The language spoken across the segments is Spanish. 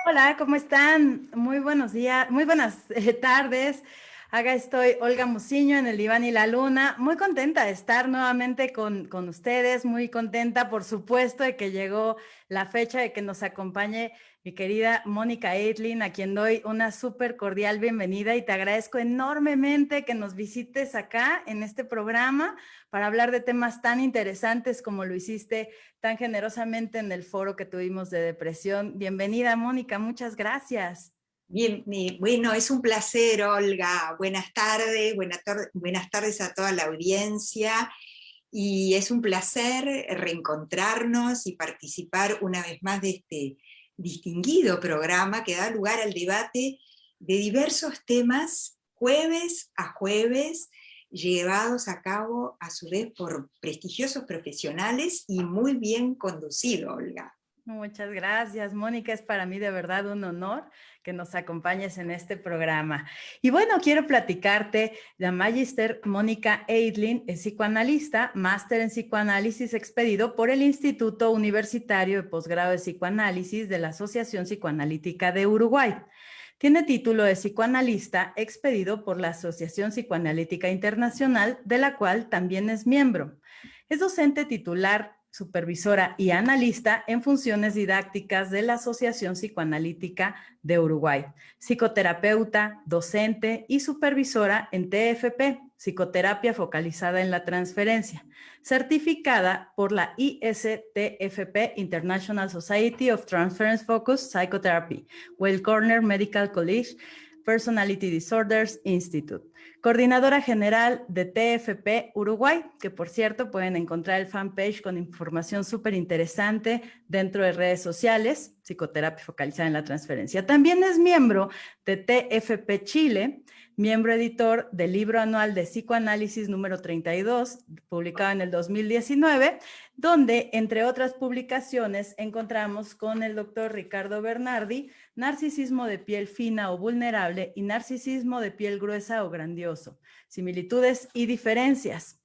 Hola, ¿cómo están? Muy buenos días, muy buenas tardes. Acá estoy, Olga Muciño, en el Diván y la Luna. Muy contenta de estar nuevamente con ustedes, muy contenta, por supuesto, de que llegó la fecha de que nos acompañe mi querida Mónica Eitlin, a quien doy una súper cordial bienvenida y te agradezco enormemente que nos visites acá en este programa para hablar de temas tan interesantes como lo hiciste tan generosamente en el foro que tuvimos de depresión. Bienvenida, Mónica, muchas gracias. Bien, bueno, es un placer, Olga. Buenas tardes a toda la audiencia. Y es un placer reencontrarnos y participar una vez más de este distinguido programa que da lugar al debate de diversos temas, jueves a jueves, llevados a cabo a su vez por prestigiosos profesionales y muy bien conducido, Olga. Muchas gracias, Mónica. Es para mí de verdad un honor que nos acompañes en este programa. Y bueno, quiero platicarte. La Magister Mónica Eitlin es psicoanalista, máster en psicoanálisis expedido por el Instituto Universitario de Posgrado de Psicoanálisis de la Asociación Psicoanalítica de Uruguay. Tiene título de psicoanalista expedido por la Asociación Psicoanalítica Internacional, de la cual también es miembro. Es docente titular, supervisora y analista en funciones didácticas de la Asociación Psicoanalítica de Uruguay, psicoterapeuta, docente y supervisora en TFP, psicoterapia focalizada en la transferencia, certificada por la ISTFP, International Society of Transference Focused Psychotherapy, Weill Cornell Medical College, Personality Disorders Institute. Coordinadora general de TFP Uruguay, que por cierto pueden encontrar el fanpage con información súper interesante dentro de redes sociales, psicoterapia focalizada en la transferencia. También es miembro de TFP Chile, miembro editor del libro anual de psicoanálisis número 32, publicado en el 2019, donde, entre otras publicaciones, encontramos con el doctor Ricardo Bernardi, narcisismo de piel fina o vulnerable y narcisismo de piel gruesa o grandioso, similitudes y diferencias.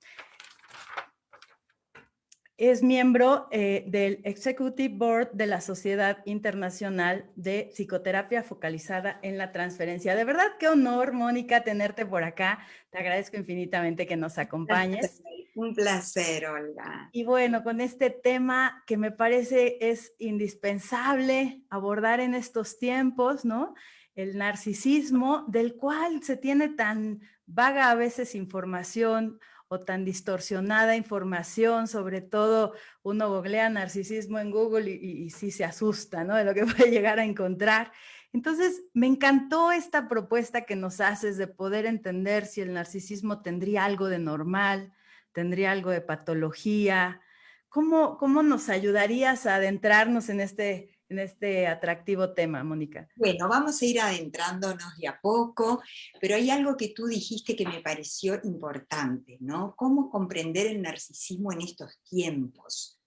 Es miembro del Executive Board de la Sociedad Internacional de Psicoterapia Focalizada en la Transferencia. De verdad, qué honor, Mónica, tenerte por acá. Te agradezco infinitamente que nos acompañes. Un placer, Olga. Y bueno, con este tema que me parece es indispensable abordar en estos tiempos, ¿no? El narcisismo, del cual se tiene tan vaga a veces información o tan distorsionada información, sobre todo uno googlea narcisismo en Google y sí se asusta, ¿no? De lo que puede llegar a encontrar. Entonces, me encantó esta propuesta que nos haces de poder entender si el narcisismo tendría algo de normal, tendría algo de patología. ¿Cómo nos ayudarías a adentrarnos en este atractivo tema, Mónica? Bueno, vamos a ir adentrándonos de a poco, pero hay algo que tú dijiste que me pareció importante, ¿no? ¿Cómo comprender el narcisismo en estos tiempos?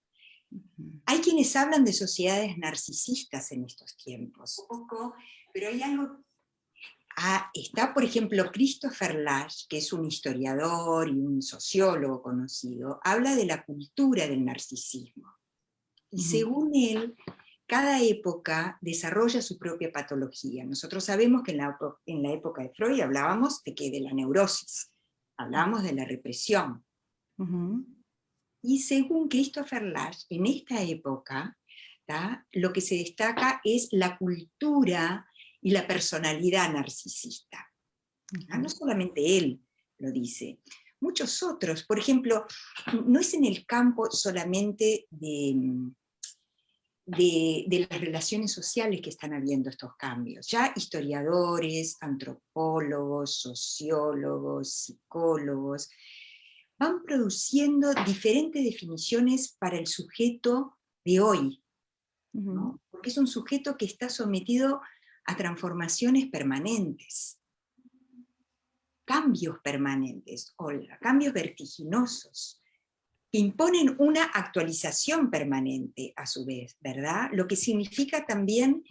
Hay quienes hablan de sociedades narcisistas en estos tiempos, pero hay algo. Está, por ejemplo, Christopher Lasch, que es un historiador y un sociólogo conocido, habla de la cultura del narcisismo. Y según él, cada época desarrolla su propia patología. Nosotros sabemos que en la época de Freud hablábamos de la neurosis, hablábamos de la represión. Y según Christopher Lasch, en esta época, lo que se destaca es la cultura y la personalidad narcisista. No solamente él lo dice, muchos otros. Por ejemplo, no es en el campo solamente de las relaciones sociales que están habiendo estos cambios. Ya historiadores, antropólogos, sociólogos, psicólogos, van produciendo diferentes definiciones para el sujeto de hoy, ¿no? Porque es un sujeto que está sometido a transformaciones permanentes, cambios permanentes, Olga, cambios vertiginosos, que imponen una actualización permanente a su vez, ¿verdad? Lo que significa también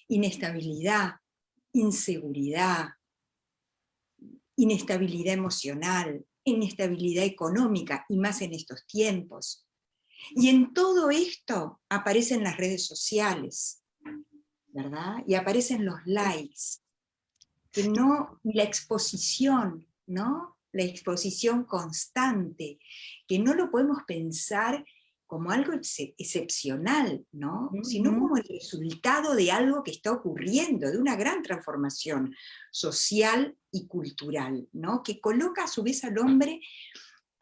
inestabilidad, inseguridad, inestabilidad emocional, inestabilidad económica, y más en estos tiempos. Y en todo esto aparecen las redes sociales. ¿verdad? Y aparecen los likes, que no, y la exposición, ¿no? La exposición constante, que no lo podemos pensar como algo excepcional, ¿no? Sino como el resultado de algo que está ocurriendo, de una gran transformación social y cultural, ¿no? Que coloca a su vez al hombre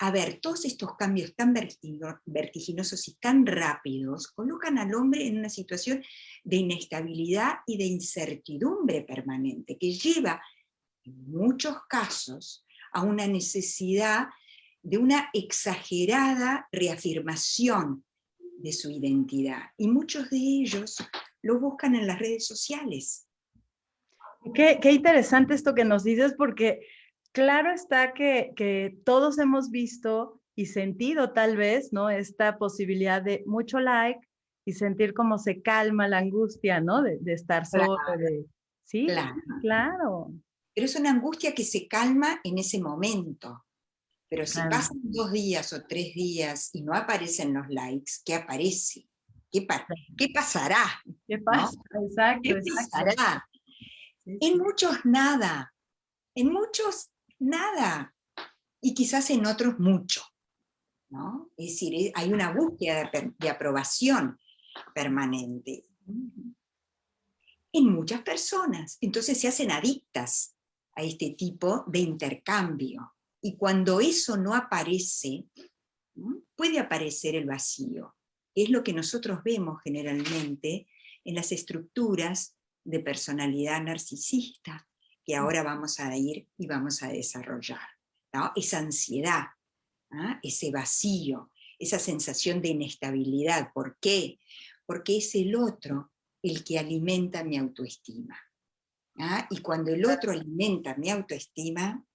a ver, todos estos cambios tan vertiginosos y tan rápidos colocan al hombre en una situación de inestabilidad y de incertidumbre permanente, que lleva, en muchos casos, a una necesidad de una exagerada reafirmación de su identidad. Y muchos de ellos lo buscan en las redes sociales. Qué interesante esto que nos dices, porque claro está que todos hemos visto y sentido tal vez, ¿no? Esta posibilidad de mucho like y sentir cómo se calma la angustia, ¿no? De estar solo, Claro, Sí, claro. claro. Pero es una angustia que se calma en ese momento. Pero si Claro. pasan 2 días o 3 días y no aparecen los likes, ¿qué aparece? ¿Qué pasará? ¿Qué ¿No? pasa? Exacto, ¿Qué exacto. pasará? Sí, En sí. muchos nada, en muchos nada, y quizás en otros mucho, ¿no? Es decir, hay una búsqueda de aprobación permanente en muchas personas. Entonces se hacen adictas a este tipo de intercambio. Y cuando eso no aparece, ¿no? Puede aparecer el vacío. Es lo que nosotros vemos generalmente en las estructuras de personalidad narcisista que ahora vamos a ir y vamos a desarrollar, ¿no? Esa ansiedad, ¿no? Ese vacío, esa sensación de inestabilidad. ¿Por qué? Porque es el otro el que alimenta mi autoestima. ¿Ah? Y cuando el otro alimenta mi autoestima,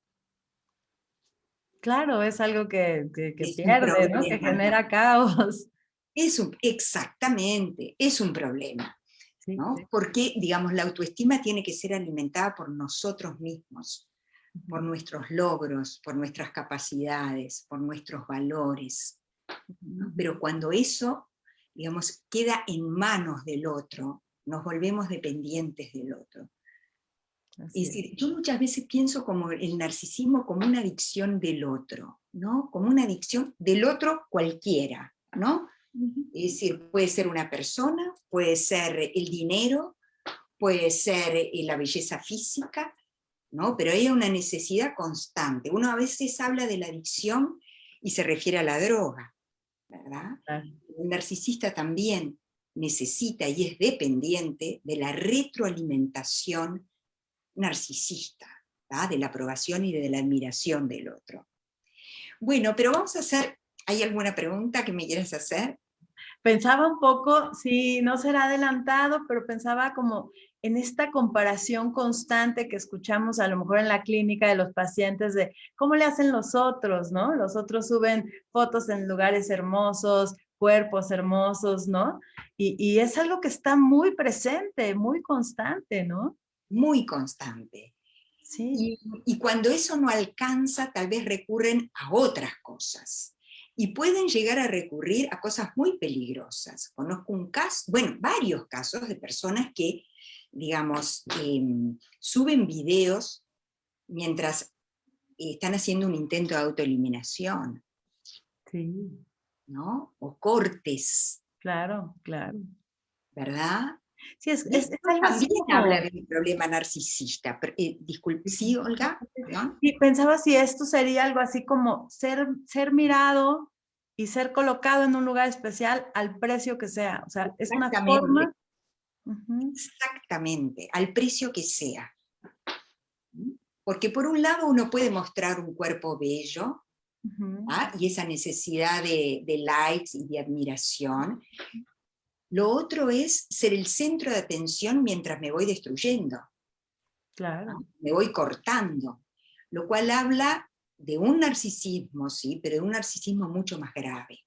Claro, es algo que es un pierde, ¿no? Que problema. genera caos. Exactamente, es un problema, Sí, ¿no? sí. Porque, digamos, la autoestima tiene que ser alimentada por nosotros mismos, por Ujú, nuestros logros, por nuestras capacidades, por nuestros valores, ¿no? ujú. Pero cuando eso, digamos, queda en manos del otro, nos volvemos dependientes del otro. Así Es es. decir, yo muchas veces pienso como el narcisismo como una adicción del otro, ¿no? Como una adicción del otro cualquiera, ¿no? Ujú. Es decir, puede ser una persona, puede ser el dinero, puede ser la belleza física, ¿no? Pero hay una necesidad constante. Uno a veces habla de la adicción y se refiere a la droga, ¿verdad? Claro. El narcisista también necesita y es dependiente de la retroalimentación narcisista, ¿verdad? De la aprobación y de la admiración del otro. Bueno, pero vamos a hacer, ¿hay alguna pregunta que me quieras hacer? Pensaba un poco, sí, no será adelantado, pero pensaba como en esta comparación constante que escuchamos a lo mejor en la clínica de los pacientes de cómo le hacen los otros, ¿no? Los otros suben fotos en lugares hermosos, cuerpos hermosos, ¿no? Y es algo que está muy presente, muy constante, ¿no? Muy constante. Sí, Y cuando eso no alcanza, tal vez recurren a otras cosas. Y pueden llegar a recurrir a cosas muy peligrosas. Conozco un caso, bueno, varios casos de personas que, digamos, suben videos mientras están haciendo un intento de autoeliminación, sí, ¿no? O cortes, claro, claro. ¿verdad? Sí, Y es esto algo así también habla como... de un problema narcisista. Disculpe, ¿sí, Olga? ¿Perdón? Y pensaba si esto sería algo así como ser mirado y ser colocado en un lugar especial al precio que sea. O sea, es una Exactamente, forma. Ujú, exactamente, al precio que sea. Porque por un lado uno puede mostrar un cuerpo bello, ujú, ¿ah? Y esa necesidad de likes y de admiración. Lo otro es ser el centro de atención mientras me voy destruyendo, claro. ¿no? Me voy cortando, lo cual habla de un narcisismo, sí, pero de un narcisismo mucho más grave,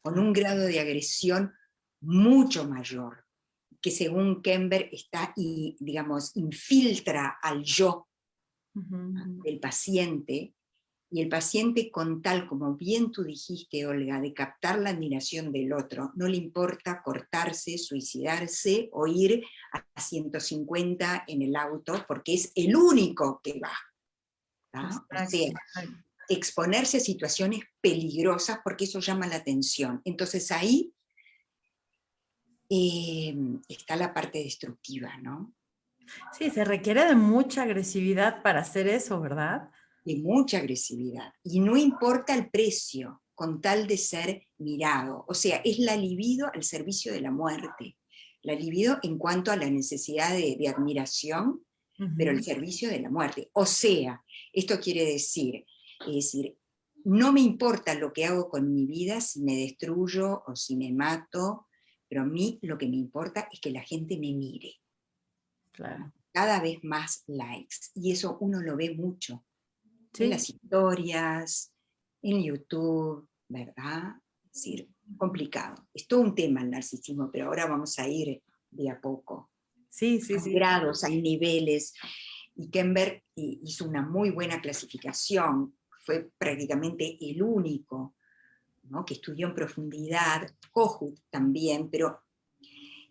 con Ah, un grado de agresión mucho mayor, que según Kember está y, digamos, infiltra al yo, ujú, ¿no? ujú. del paciente Y el paciente, con tal, como bien tú dijiste, Olga, de captar la admiración del otro, no le importa cortarse, suicidarse o ir a 150 en el auto, porque es el único que va. ¿Tá? O Exacto, sea, exacto. exponerse a situaciones peligrosas porque eso llama la atención. Entonces ahí está la parte destructiva, ¿no? Sí, se requiere de mucha agresividad para hacer eso, ¿verdad? De mucha agresividad. Y no importa el precio, con tal de ser mirado. O sea, es la libido al servicio de la muerte. La libido en cuanto a la necesidad de admiración, pero al servicio de la muerte. O sea, esto quiere decir, es decir, no me importa lo que hago con mi vida, si me destruyo o si me mato, pero a mí lo que me importa es que la gente me mire. Claro. Cada vez más likes. Y eso uno lo ve mucho en Sí, las historias, en YouTube, ¿verdad? Es decir, complicado. Es todo un tema el narcisismo, pero ahora vamos a ir de a poco. sí, sí, Hay sí. grados, hay niveles, y Kember hizo una muy buena clasificación, fue prácticamente el único, ¿no?, que estudió en profundidad, Kohut también, pero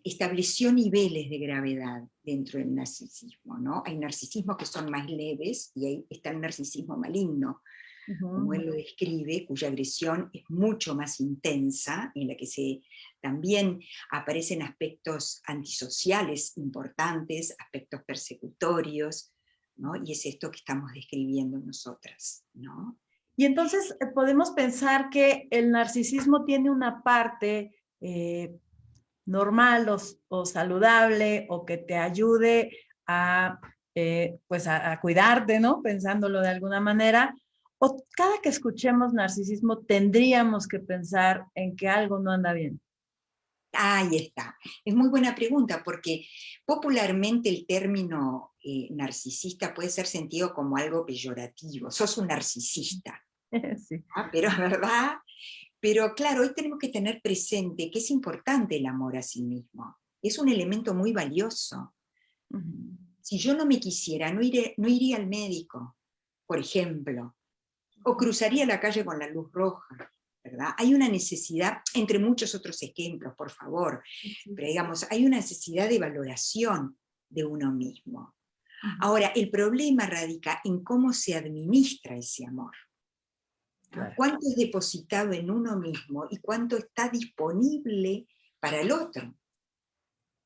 estableció niveles de gravedad dentro del narcisismo, ¿no? Hay narcisismos que son más leves y ahí está el narcisismo maligno, como él lo describe, cuya agresión es mucho más intensa, en la que también aparecen aspectos antisociales importantes, aspectos persecutorios, ¿no? Y es esto que estamos describiendo nosotras, ¿no? Y entonces podemos pensar que el narcisismo tiene una parte normal o saludable o que te ayude a, pues a cuidarte, ¿no? Pensándolo de alguna manera. O cada que escuchemos narcisismo tendríamos que pensar en que algo no anda bien. Ahí está. Es muy buena pregunta porque popularmente el término narcisista puede ser sentido como algo peyorativo. Sos un narcisista. Sí. Pero ¿verdad? Pero claro, hoy tenemos que tener presente que es importante el amor a sí mismo. Es un elemento muy valioso. Si yo no me quisiera, no iría al médico, por ejemplo, o cruzaría la calle con la luz roja, ¿verdad? Hay una necesidad, entre muchos otros ejemplos, por favor, pero digamos, hay una necesidad de valoración de uno mismo. Ahora, el problema radica en cómo se administra ese amor. Claro. ¿Cuánto es depositado en uno mismo y cuánto está disponible para el otro?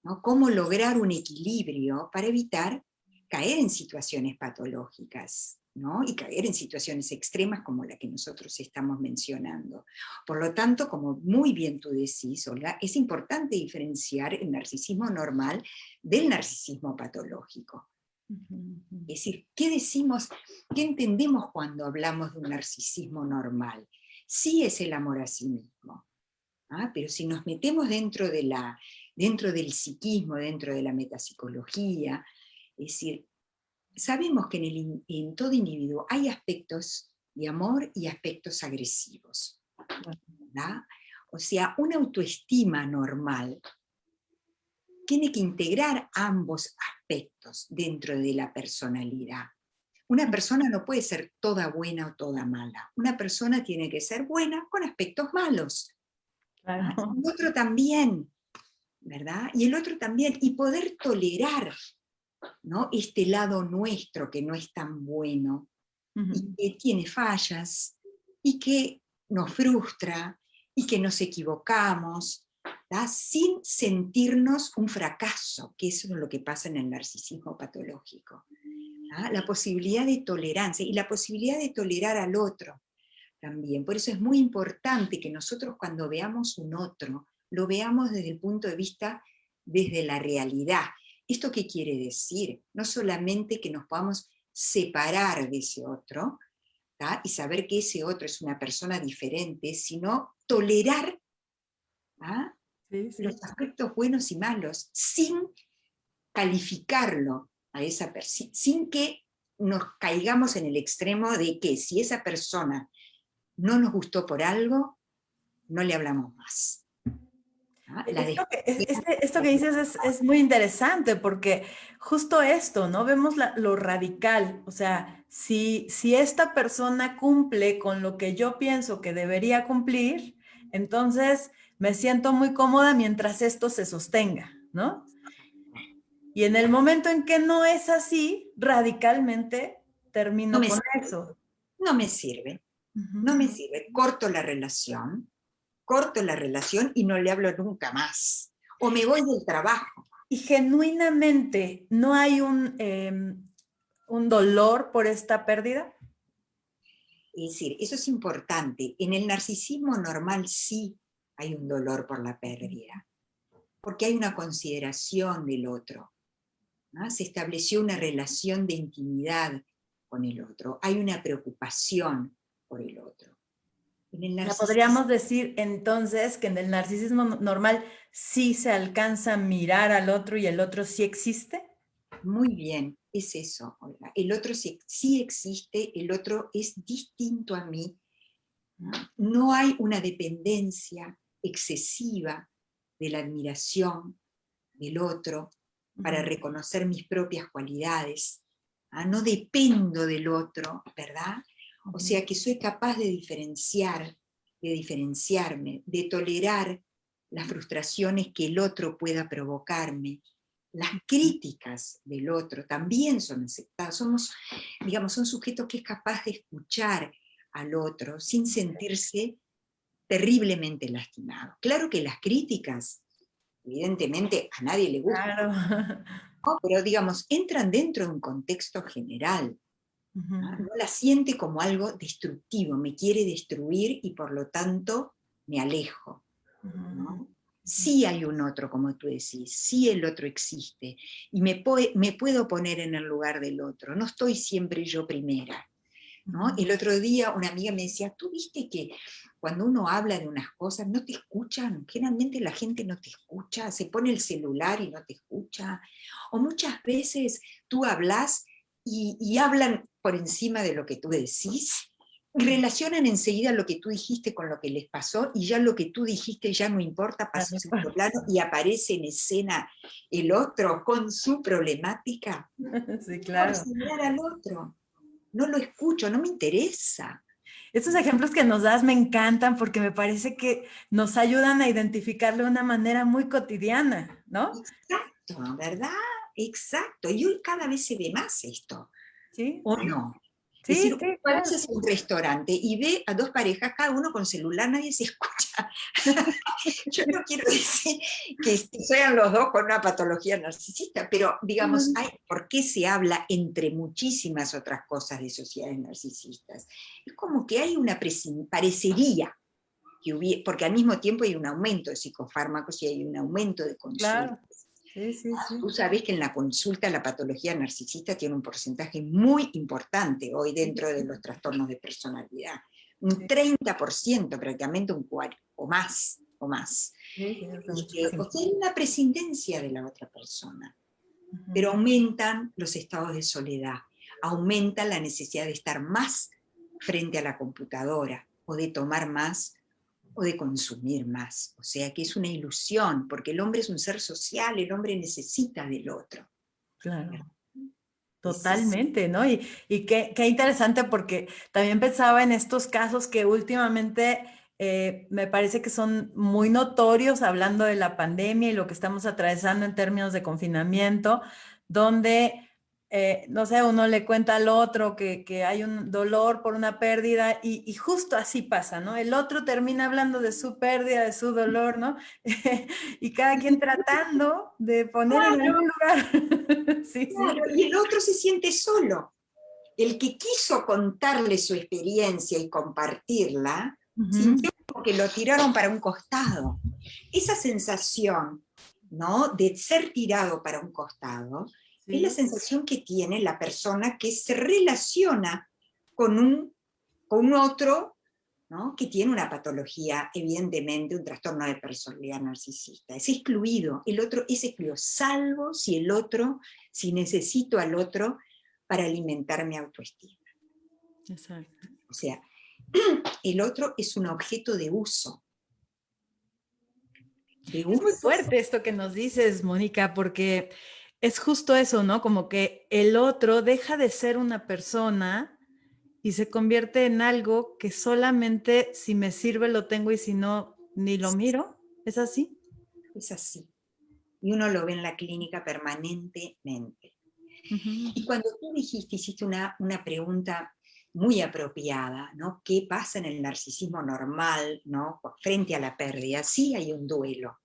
¿No? ¿Cómo lograr un equilibrio para evitar caer en situaciones patológicas, ¿no? Y caer en situaciones extremas como la que nosotros estamos mencionando? Por lo tanto, como muy bien tú decís, Olga, es importante diferenciar el narcisismo normal del narcisismo patológico. Es decir, ¿qué decimos, qué entendemos cuando hablamos de un narcisismo normal? Sí es el amor a sí mismo, pero si nos metemos dentro del psiquismo, dentro de la metapsicología, es decir, sabemos que en todo individuo hay aspectos de amor y aspectos agresivos, ¿verdad? O sea, una autoestima normal tiene que integrar ambos aspectos dentro de la personalidad. Una persona no puede ser toda buena o toda mala. Una persona tiene que ser buena con aspectos malos. Claro. Y el otro también, ¿verdad? Y el otro también. Y poder tolerar, ¿no?, este lado nuestro que no es tan bueno, y que tiene fallas, y que nos frustra, y que nos equivocamos, ¿verdad?, sin sentirnos un fracaso, que eso es lo que pasa en el narcisismo patológico. La posibilidad de tolerancia, y la posibilidad de tolerar al otro también. Por eso es muy importante que nosotros, cuando veamos un otro, lo veamos desde el punto de vista, desde la realidad. ¿Esto qué quiere decir? No solamente que nos podamos separar de ese otro, ¿tá?, y saber que ese otro es una persona diferente, sino tolerar, ¿tá?, Sí, sí. los aspectos buenos y malos, sin calificarlo a esa persona, sin que nos caigamos en el extremo de que si esa persona no nos gustó por algo, no le hablamos más. Esto que dices es muy interesante porque justo esto, ¿no? Vemos lo radical, o sea, si esta persona cumple con lo que yo pienso que debería cumplir, entonces me siento muy cómoda mientras esto se sostenga, ¿no? Y en el momento en que no es así, radicalmente No termino me con sirve, eso. no me sirve, Ujú. no me sirve. Corto la relación y no le hablo nunca más. O me voy del trabajo. Y genuinamente no hay un dolor por esta pérdida. Es decir, eso es importante. En el narcisismo normal sí hay un dolor por la pérdida, porque hay una consideración del otro, ¿no? Se estableció una relación de intimidad con el otro, hay una preocupación por el otro. En el O sea, narcisismo, podríamos decir entonces que en el narcisismo normal sí se alcanza a mirar al otro y el otro sí existe. muy bien, es eso, Olga. El otro sí existe, el otro es distinto a mí. No hay una dependencia excesiva de la admiración del otro para reconocer mis propias cualidades. No dependo del otro, ¿verdad? O sea que soy capaz de diferenciarme, de tolerar las frustraciones que el otro pueda provocarme. Las críticas del otro también son aceptadas. Son sujetos que es capaz de escuchar al otro sin sentirse terriblemente lastimado. Claro que las críticas, evidentemente, a nadie le gustan, Claro. ¿no? Pero digamos, entran dentro de un contexto general. ¿No? Ujú, No la siente como algo destructivo, me quiere destruir y por lo tanto me alejo. ujú, ¿No? Sí hay un otro, como tú decís, sí el otro existe y me puedo poner en el lugar del otro, no estoy siempre yo primera. ¿No? ujú. El otro día una amiga me decía, ¿tú viste que cuando uno habla de unas cosas no te escuchan? Generalmente la gente no te escucha, se pone el celular y no te escucha. O muchas veces tú hablas y hablan por encima de lo que tú decís, relacionan enseguida lo que tú dijiste con lo que les pasó y ya lo que tú dijiste ya no importa, pasa a segundo plano y aparece en escena el otro con su problemática Sí, por claro. señalar al otro. No lo escucho, no me interesa. Estos ejemplos que nos das me encantan porque me parece que nos ayudan a identificarlo de una manera muy cotidiana, ¿no? Exacto, ¿verdad? Exacto. Y hoy cada vez se ve más esto, Sí, ¿o sí, no? Es decir, sí, uno sí, a claro. veces en un restaurante y ve a dos parejas, cada uno con celular, nadie se escucha. Yo no quiero decir que sean los dos con una patología narcisista, pero digamos, ¿por qué se habla entre muchísimas otras cosas de sociedades narcisistas? Es como que hay una parecería que hubiera, porque al mismo tiempo hay un aumento de psicofármacos y hay un aumento de Claro. consultas. Sí, sí, sí. Tú sabes que en la consulta la patología narcisista tiene un porcentaje muy importante hoy Sí, dentro de los trastornos de personalidad. Un sí, 30%, prácticamente un 40%, o más, o más. sí, sí, es O muchísimo. sea, hay una prescindencia de la otra persona, pero Ujú. aumentan los estados de soledad, aumenta la necesidad de estar más frente a la computadora o de tomar más o de consumir más. O sea que es una ilusión, porque el hombre es un ser social, el hombre necesita del otro. Claro. Es Totalmente, ¿no? Y qué interesante porque también pensaba en estos casos que últimamente me parece que son muy notorios hablando de la pandemia y lo que estamos atravesando en términos de confinamiento, donde, no sé, uno le cuenta al otro que hay un dolor por una pérdida y justo así pasa, ¿no? El otro termina hablando de su pérdida, de su dolor, ¿no? Y cada quien tratando de poner en claro, algún lugar. Sí, sí. claro, y el otro se siente solo. El que quiso contarle su experiencia y compartirla, Ujú. sintió como que lo tiraron para un costado. Esa sensación, ¿no?, de ser tirado para un costado, es la Sí, sensación que tiene la persona que se relaciona con un otro, ¿no?, que tiene una patología, evidentemente un trastorno de personalidad narcisista. Es excluido, el otro es excluido, salvo si necesito al otro para alimentar mi autoestima. exacto. O sea, el otro es un objeto de uso. de Es muy uso. fuerte esto que nos dices, Mónica, porque es justo eso, ¿no? Como que el otro deja de ser una persona y se convierte en algo que solamente si me sirve lo tengo y si no, ni lo miro. ¿Es así? Es así. Y uno lo ve en la clínica permanentemente. Ujú. Y cuando tú dijiste, hiciste una pregunta muy apropiada, ¿no? ¿Qué pasa en el narcisismo normal, ¿no? Frente a la pérdida? Sí hay un duelo.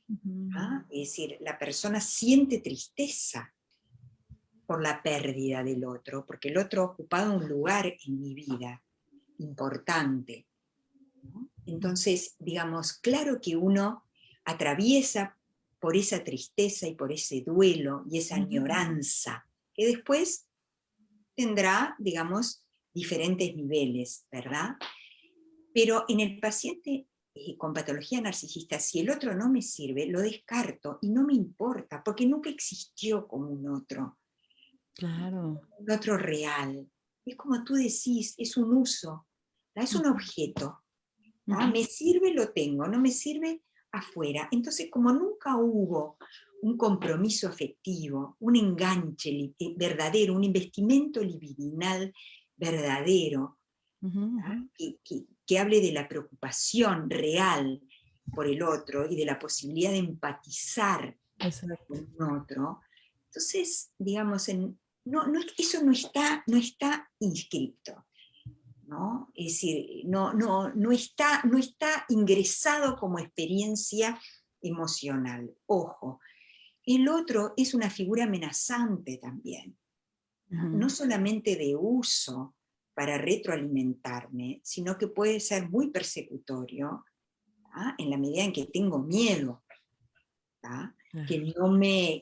Ujú. ¿Ah? Es decir, la persona siente tristeza por la pérdida del otro, porque el otro ha ocupado un lugar en mi vida importante, ¿no? Entonces, digamos, claro que uno atraviesa por esa tristeza y por ese duelo y esa Ujú. añoranza, que después tendrá, digamos, diferentes niveles, ¿verdad? Pero en el paciente con patología narcisista, si el otro no me sirve, lo descarto y no me importa, porque nunca existió como Claro. un otro real. Es como tú decís, es un uso, ¿tá? Es un objeto. ¿Tá? Ujú. Me sirve, lo tengo, no me sirve, afuera. Entonces, como nunca hubo un compromiso afectivo, un enganche verdadero, un investimento libidinal verdadero, Ujú. Ujú. que hable de la preocupación real por el otro y de la posibilidad de empatizar Exacto. con un otro, entonces, digamos, eso no está inscrito, ¿no? Es decir, no está ingresado como experiencia emocional. Ojo, el otro es una figura amenazante también, ¿no? Ujú. No solamente de uso para retroalimentarme, sino que puede ser muy persecutorio, ¿tá? En la medida en que tengo miedo, ¿tá? Claro.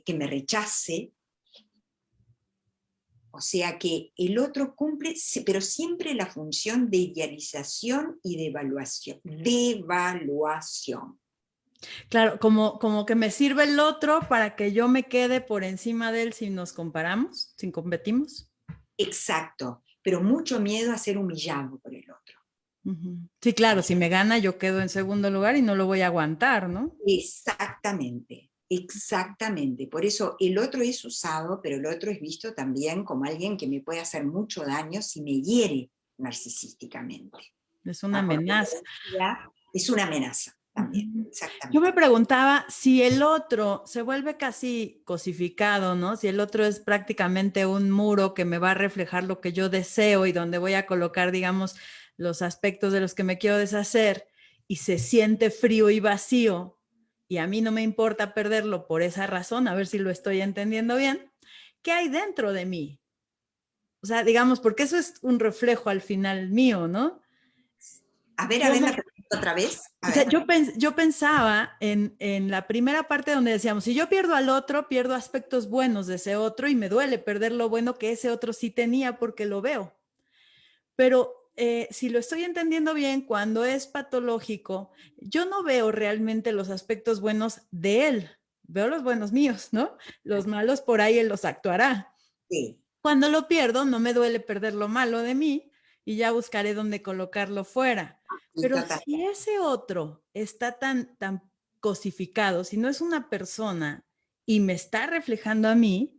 Que me rechace. O sea que el otro cumple, pero siempre la función de idealización y de evaluación. De evaluación. Claro, como que me sirve el otro para que yo me quede por encima de él si nos comparamos, si competimos. Exacto. Pero mucho miedo a ser humillado por el otro. Ujú. Sí, claro, si me gana yo quedo en segundo lugar y no lo voy a aguantar, ¿no? Exactamente. Exactamente. Por eso el otro es usado, pero el otro es visto también como alguien que me puede hacer mucho daño si me hiere narcisísticamente. Es una ¿Ah? Porque amenaza. es una amenaza también. Ujú. Yo Exactamente. me preguntaba si el otro se vuelve casi cosificado, ¿no? Si el otro es prácticamente un muro que me va a reflejar lo que yo deseo y donde voy a colocar, digamos, los aspectos de los que me quiero deshacer y se siente frío y vacío y a mí no me importa perderlo por esa razón, a ver si lo estoy entendiendo bien. ¿Qué hay dentro de mí? O sea, digamos, porque eso es un reflejo al final mío, ¿no? A Yo ver me, la pregunta otra vez. O A sea, ver. yo pensaba en la primera parte donde decíamos, si yo pierdo al otro, pierdo aspectos buenos de ese otro y me duele perder lo bueno que ese otro sí tenía porque lo veo. Pero si lo estoy entendiendo bien, cuando es patológico, yo no veo realmente los aspectos buenos de él. Veo los buenos míos, ¿no? Los malos por ahí él los actuará. Sí, Cuando lo pierdo, no me duele perder lo malo de mí y ya buscaré dónde colocarlo fuera. y Pero total. si ese otro está tan cosificado, si no es una persona y me está reflejando a mí,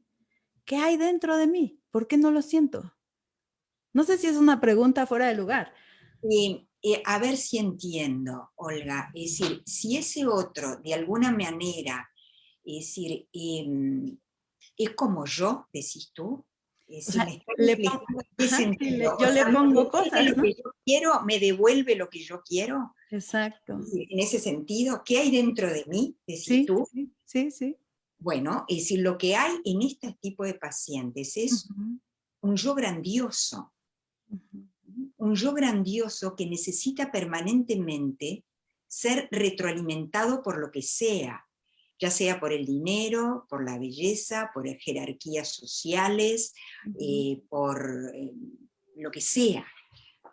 ¿qué hay dentro de mí? ¿Por qué no lo siento? No sé si es una pregunta fuera de lugar. A ver si entiendo, Olga. Es decir, si ese otro, de alguna manera, es decir, es como yo, decís tú, es O decir, sea, me está reflejando en qué ajá, sí, sentido. O yo le sea, me pongo devuelve cosas, lo ¿no? que yo quiero, me devuelve lo que yo quiero. Exacto. Es decir, en ese sentido, ¿qué hay dentro de mí? Decís Sí, tú. sí, sí, sí. Bueno, es decir, lo que hay en este tipo de pacientes es Ujú, un yo grandioso, ujú, un yo grandioso que necesita permanentemente ser retroalimentado por lo que sea, ya sea por el dinero, por la belleza, por jerarquías sociales, ujú. por lo que sea,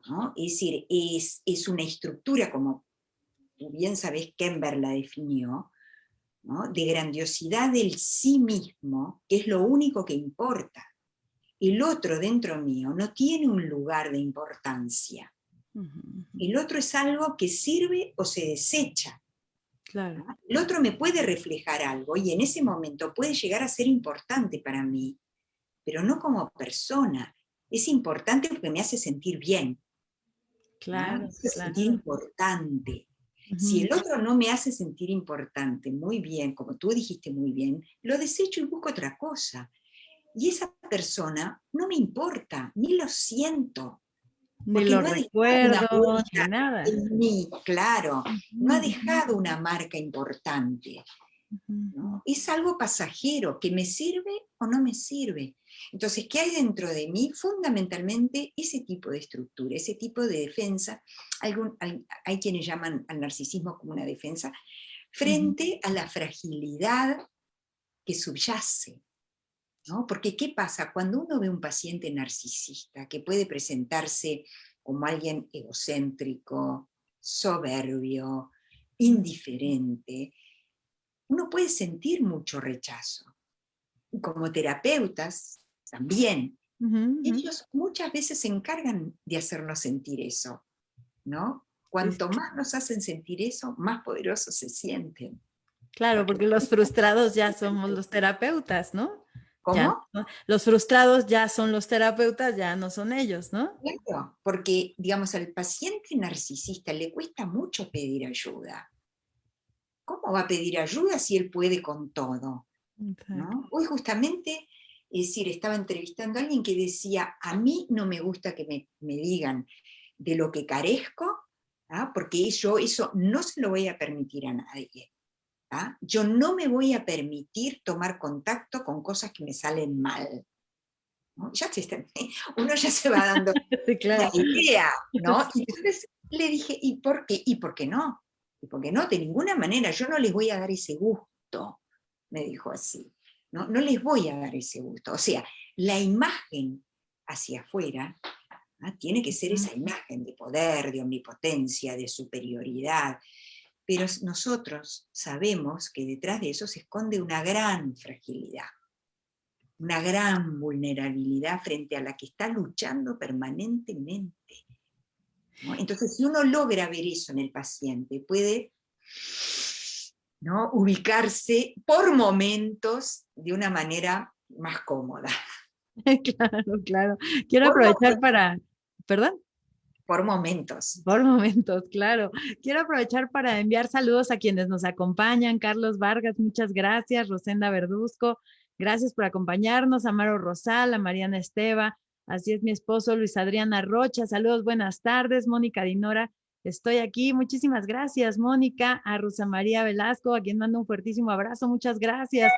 ¿no? Es decir, es una estructura, como tú bien sabés, Kember la definió, ¿no? De grandiosidad del sí mismo, que es lo único que importa. El otro dentro mío no tiene un lugar de importancia. Ujú, ujú. El otro es algo que sirve o se desecha. Claro. El otro me puede reflejar algo y en ese momento puede llegar a ser importante para mí, pero no como persona. Es importante porque me hace sentir bien, ¿no? Me Claro, hace sentir claro. importante. Si Ujú. el otro no me hace sentir importante, muy bien, como tú dijiste muy bien, lo desecho y busco otra cosa. Y esa persona no me importa, ni lo siento, Ni porque lo no ha dejado una recuerdo, ni huella nada. en mí, claro, no ha Ujú, dejado una marca importante. ujú, ¿No? Es algo pasajero, que me sirve o no me sirve. Entonces, ¿qué hay dentro de mí? Fundamentalmente ese tipo de estructura, ese tipo de defensa. Hay quienes llaman al narcisismo como una defensa, ujú. frente a la fragilidad que subyace. ¿No? Porque ¿qué pasa? Cuando uno ve un paciente narcisista que puede presentarse como alguien egocéntrico, soberbio, indiferente, uno puede sentir mucho rechazo. Y como terapeutas también, Ujú, ujú. ellos muchas veces se encargan de hacernos sentir eso, ¿no? Sí, sí, Cuanto más nos hacen sentir eso, más poderosos se sienten. claro, Porque, porque los frustrados ya somos los terapeutas, ¿no? Ya ¿cómo? no, los frustrados ya son los terapeutas, ya no son ellos, ¿no? Claro, porque, digamos, al paciente narcisista le cuesta mucho pedir ayuda. ¿Cómo va a pedir ayuda si él puede con todo? Exacto. ¿No? Hoy justamente, es decir, estaba entrevistando a alguien que decía, a mí no me gusta que me digan de lo que carezco, ¿ah? Porque yo eso no se lo voy a permitir a nadie. ¿Ah? Yo no me voy a permitir tomar contacto con cosas que me salen mal. ¿No? Uno ya se va dando Sí, una claro. idea, ¿no? Sí, Y entonces le dije, ¿y por qué? ¿Y por qué no? ¿Y por qué no? De ninguna manera, yo no les voy a dar ese gusto, me dijo así. No, no les voy a dar ese gusto. O sea, la imagen hacia afuera, ¿ah? Tiene que ser ujú. esa imagen de poder, de omnipotencia, de superioridad. Pero nosotros sabemos que detrás de eso se esconde una gran fragilidad, una gran vulnerabilidad frente a la que está luchando permanentemente, ¿no? Entonces, si uno logra ver eso en el paciente, puede, ¿no?, ubicarse por momentos de una manera más cómoda. Claro, claro. Quiero Por aprovechar momentos. para, perdón, Por momentos. por momentos, claro. Quiero aprovechar para enviar saludos a quienes nos acompañan. Carlos Vargas, muchas gracias. Rosenda Verduzco, gracias por acompañarnos. Amaro Rosal, a Mariana Esteva, así es mi esposo Luis Adriana Rocha. Saludos, buenas tardes. Mónica Dinora, estoy aquí. Muchísimas gracias, Mónica. A Rosa María Velasco, a quien mando un fuertísimo abrazo. Muchas gracias.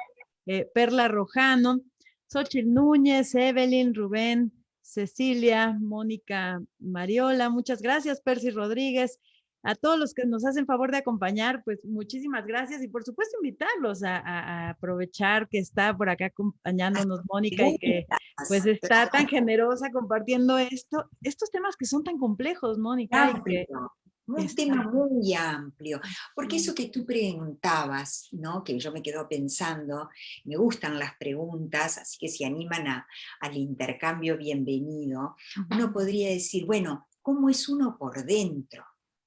Perla Rojano, Xochitl Núñez, Evelyn, Rubén, Cecilia, Mónica Mariola, muchas gracias, Percy Rodríguez, a todos los que nos hacen favor de acompañar, pues muchísimas gracias y por supuesto invitarlos a aprovechar que está por acá acompañándonos Mónica y que pues está tan generosa compartiendo estos temas que son tan complejos, Mónica, y que Amplio, un está. tema muy amplio, porque eso que tú preguntabas, ¿no?, que yo me quedo pensando, me gustan las preguntas, así que si animan al intercambio, bienvenido. Uno podría decir, bueno, ¿cómo es uno por dentro?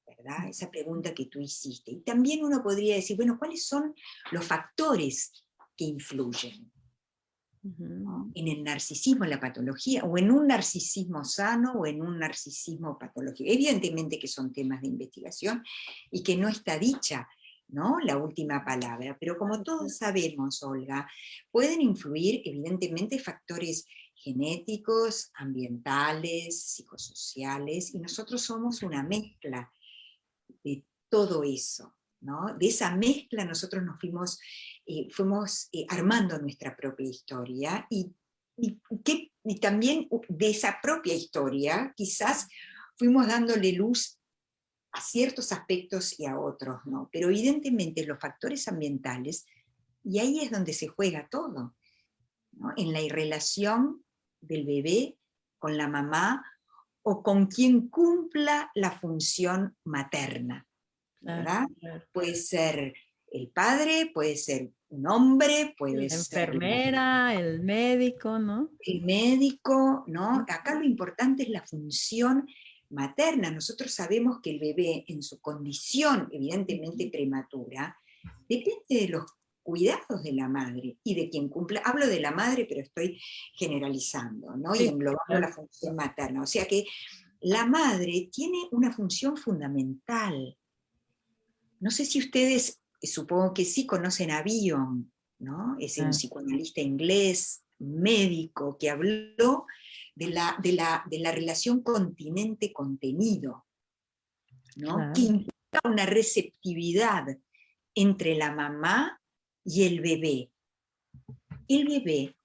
¿Verdad? Esa pregunta que tú hiciste. Y también uno podría decir, bueno, ¿cuáles son los factores que influyen, ¿no?, en el narcisismo, en la patología, o en un narcisismo sano o en un narcisismo patológico? Evidentemente que son temas de investigación y que no está dicha, ¿no?, la última palabra, pero como todos sabemos, Olga, pueden influir evidentemente factores genéticos, ambientales, psicosociales, y nosotros somos una mezcla de todo eso, ¿no? De esa mezcla nosotros nos fuimos armando nuestra propia historia y también de esa propia historia quizás fuimos dándole luz a ciertos aspectos y a otros, ¿no? Pero evidentemente los factores ambientales, y ahí es donde se juega todo, ¿no? En la relación del bebé con la mamá o con quien cumpla la función materna, Claro, ¿verdad? claro. Puede ser el padre, puede ser un hombre, puede La ser enfermera, el médico, ¿no? el médico, ¿no? Acá lo importante es la función materna. Nosotros sabemos que el bebé en su condición evidentemente prematura depende de los cuidados de la madre y de quien cumpla. Hablo de la madre, pero estoy generalizando, ¿no? Y Sí, englobando claro. la función materna. O sea que la madre tiene una función fundamental. No sé si ustedes, supongo que sí, conocen a Bion, ¿no? Es un Ah, psicoanalista inglés, médico, que habló de la relación continente-contenido, ¿no? Que claro. implica una receptividad entre la mamá y el bebé. El bebé,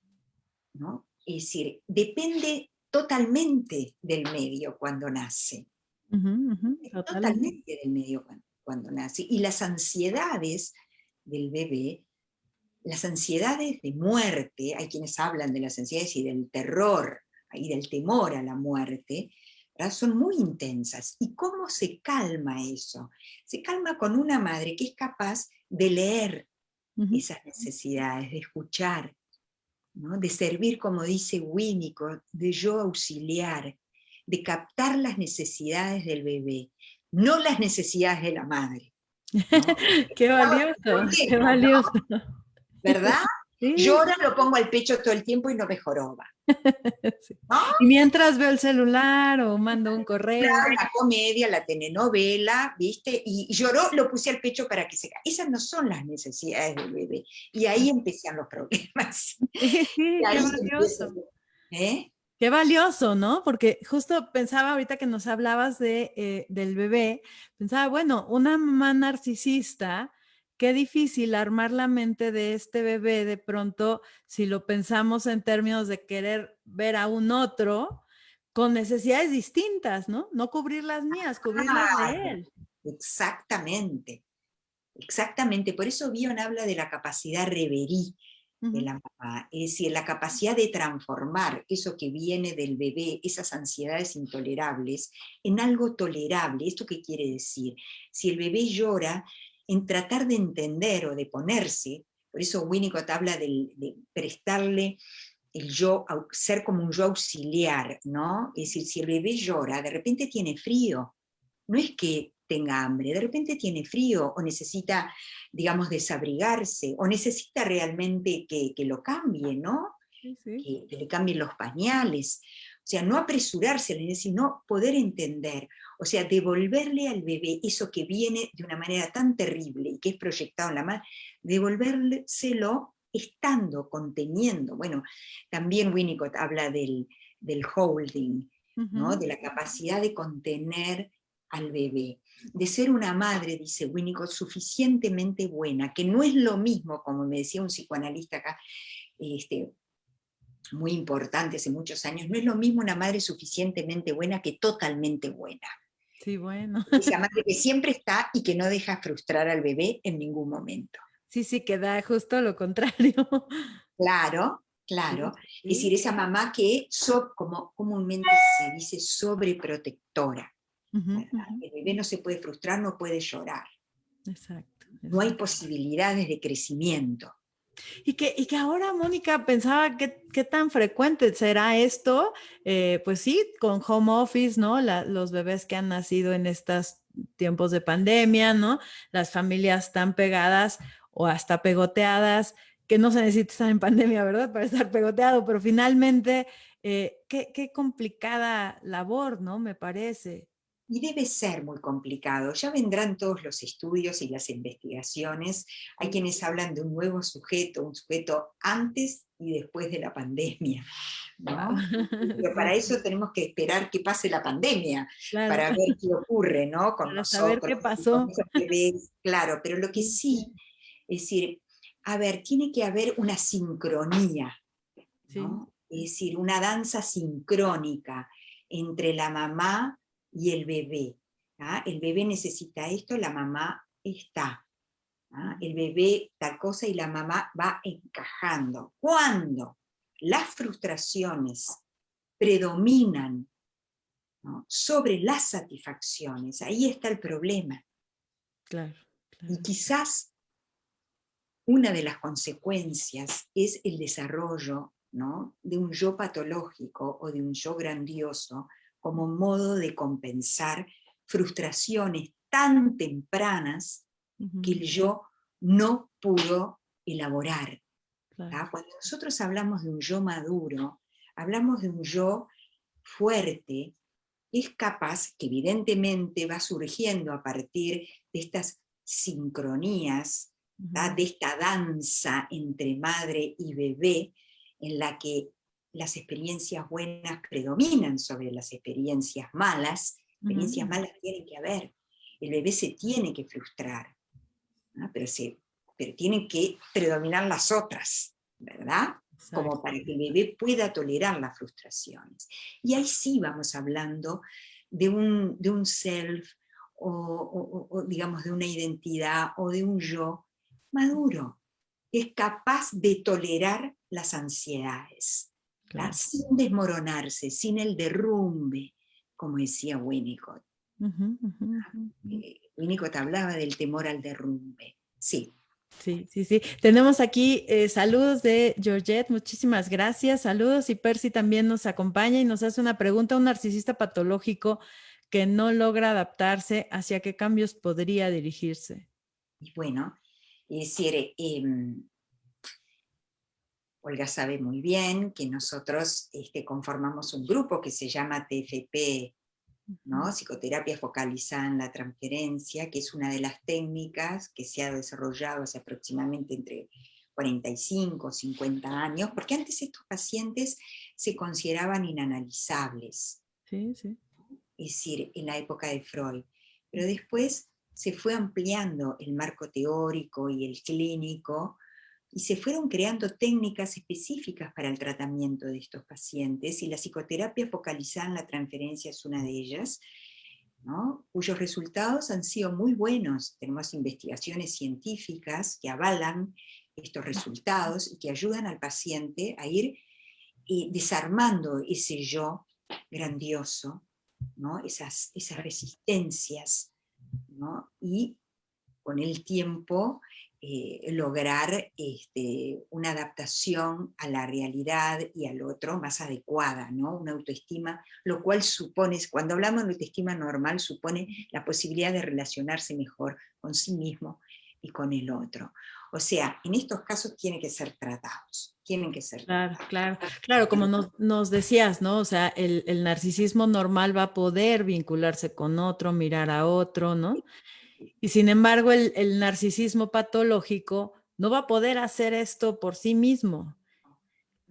¿no? Es decir, depende totalmente del medio cuando nace. Ujú, ujú, totalmente. Totalmente del medio cuando nace. Y las ansiedades del bebé, las ansiedades de muerte, hay quienes hablan de las ansiedades y del terror y del temor a la muerte, ¿verdad? Son muy intensas. ¿Y cómo se calma eso? Se calma con una madre que es capaz de leer Ujú. esas necesidades, de escuchar, ¿no? De servir, como dice Winnicott, de yo auxiliar, de captar las necesidades del bebé, no las necesidades de la madre, ¿no? Qué valioso, qué valioso. ¿Verdad? Sí, Llora, lo pongo al pecho todo el tiempo y no me joroba, sí. ¿no? Y mientras veo el celular o mando un correo. Claro, la comedia, la telenovela, ¿viste? Y lloró, lo puse al pecho para que se caiga. Esas no son las necesidades del bebé. Y ahí empiezan los problemas. Sí, Y sí, qué ahí empieza, valioso. ¿eh? Qué valioso, ¿no? Porque justo pensaba ahorita que nos hablabas del bebé, pensaba, bueno, una mamá narcisista, qué difícil armar la mente de este bebé de pronto, si lo pensamos en términos de querer ver a un otro con necesidades distintas, ¿no? No cubrir las mías, cubrir las de Claro, él. exactamente, exactamente. Por eso Bion habla de la capacidad reverí de Ujú. la mamá, es decir, la capacidad de transformar eso que viene del bebé, esas ansiedades intolerables, en algo tolerable. ¿Esto qué quiere decir? Si el bebé llora, en tratar de entender o de ponerse, por eso Winnicott habla de prestarle el yo, ser como un yo auxiliar, ¿no? Es decir, si el bebé llora, de repente tiene frío, no es que tenga hambre, de repente tiene frío o necesita, digamos, desabrigarse o necesita realmente que lo cambie, ¿no? Sí, sí. Que le cambien los pañales. O sea, no apresurarse, sino poder entender, o sea, devolverle al bebé eso que viene de una manera tan terrible y que es proyectado en la madre, devolvérselo estando, conteniendo. Bueno, también Winnicott habla del holding, ¿no? Ujú. De la capacidad de contener al bebé, de ser una madre, dice Winnicott, suficientemente buena, que no es lo mismo, como me decía un psicoanalista acá, este, muy importante hace muchos años, no es lo mismo una madre suficientemente buena que totalmente buena. Sí, bueno. Esa madre que siempre está y que no deja frustrar al bebé en ningún momento. Sí, sí, queda justo lo contrario. Claro, Sí, claro. Es decir, sí. esa mamá que, como comúnmente se dice, sobreprotectora. Ujú, ¿Verdad? ujú. El bebé no se puede frustrar, no puede llorar. Exacto, No hay exacto. posibilidades de crecimiento. Y que ahora, Mónica, pensaba qué tan frecuente será esto, pues sí, con home office, ¿no? Los bebés que han nacido en estos tiempos de pandemia, ¿no? Las familias tan pegadas o hasta pegoteadas, que no se necesita estar en pandemia, ¿verdad? Para estar pegoteado, pero finalmente, qué complicada labor, ¿no? Me parece. Y debe ser muy complicado. Ya vendrán todos los estudios y las investigaciones. Hay Sí. quienes hablan de un nuevo sujeto, un sujeto antes y después de la pandemia, Wow. ¿no? Pero Sí, para eso tenemos que esperar que pase la pandemia, claro, para ver qué ocurre, ¿no? Con para saber qué nosotros y con pasó. esos bebés. Claro, pero lo que Sí, sí, es decir, a ver, tiene que haber una sincronía, sí, ¿no? Es decir, una danza sincrónica entre la mamá y el bebé. ¿Ah? El bebé necesita esto, la mamá está. ¿Ah? El bebé tal cosa y la mamá va encajando. Cuando las frustraciones predominan, ¿no? sobre las satisfacciones, ahí está el problema. claro, Y claro. quizás una de las consecuencias es el desarrollo, ¿no? de un yo patológico o de un yo grandioso como modo de compensar frustraciones tan tempranas que el yo no pudo elaborar. Claro. Cuando nosotros hablamos de un yo maduro, hablamos de un yo fuerte, es capaz, que evidentemente va surgiendo a partir de estas sincronías, de esta danza entre madre y bebé, en la que las experiencias buenas predominan sobre las experiencias malas. Experiencias malas tienen que haber. El bebé se tiene que frustrar, ¿no? pero tienen que predominar las otras, ¿verdad? Exacto. Como para que el bebé pueda tolerar las frustraciones. Y ahí sí vamos hablando de un self, o digamos de una identidad, o de un yo maduro, que es capaz de tolerar las ansiedades, Claro. sin desmoronarse, sin el derrumbe, como decía Winnicott. Winnicott hablaba del temor al derrumbe. Sí. Sí, sí, sí. Tenemos aquí saludos de Georgette, muchísimas gracias. Saludos, y Percy también nos acompaña y nos hace una pregunta. Un narcisista patológico que no logra adaptarse, ¿hacia qué cambios podría dirigirse? Y bueno, es decir, Olga sabe muy bien que nosotros conformamos un grupo que se llama TFP, ¿no? Psicoterapia focalizada en la transferencia, que es una de las técnicas que se ha desarrollado hace aproximadamente entre 45 o 50 años, porque antes estos pacientes se consideraban inanalizables. Sí, sí. Es decir, en la época de Freud. Pero después se fue ampliando el marco teórico y el clínico, y se fueron creando técnicas específicas para el tratamiento de estos pacientes, y la psicoterapia focalizada en la transferencia es una de ellas, ¿no? Cuyos resultados han sido muy buenos. Tenemos investigaciones científicas que avalan estos resultados y que ayudan al paciente a ir desarmando ese yo grandioso, ¿no? esas resistencias, ¿no? Y con el tiempo lograr una adaptación a la realidad y al otro más adecuada, ¿no? Una autoestima, lo cual supone, cuando hablamos de autoestima normal, supone la posibilidad de relacionarse mejor con sí mismo y con el otro. O sea, en estos casos tienen que ser tratados. Tienen que ser Claro, tratados. claro, claro, como nos decías, ¿no? O sea, el narcisismo normal va a poder vincularse con otro, mirar a otro, ¿no? Y sin embargo, el narcisismo patológico no va a poder hacer esto por sí mismo.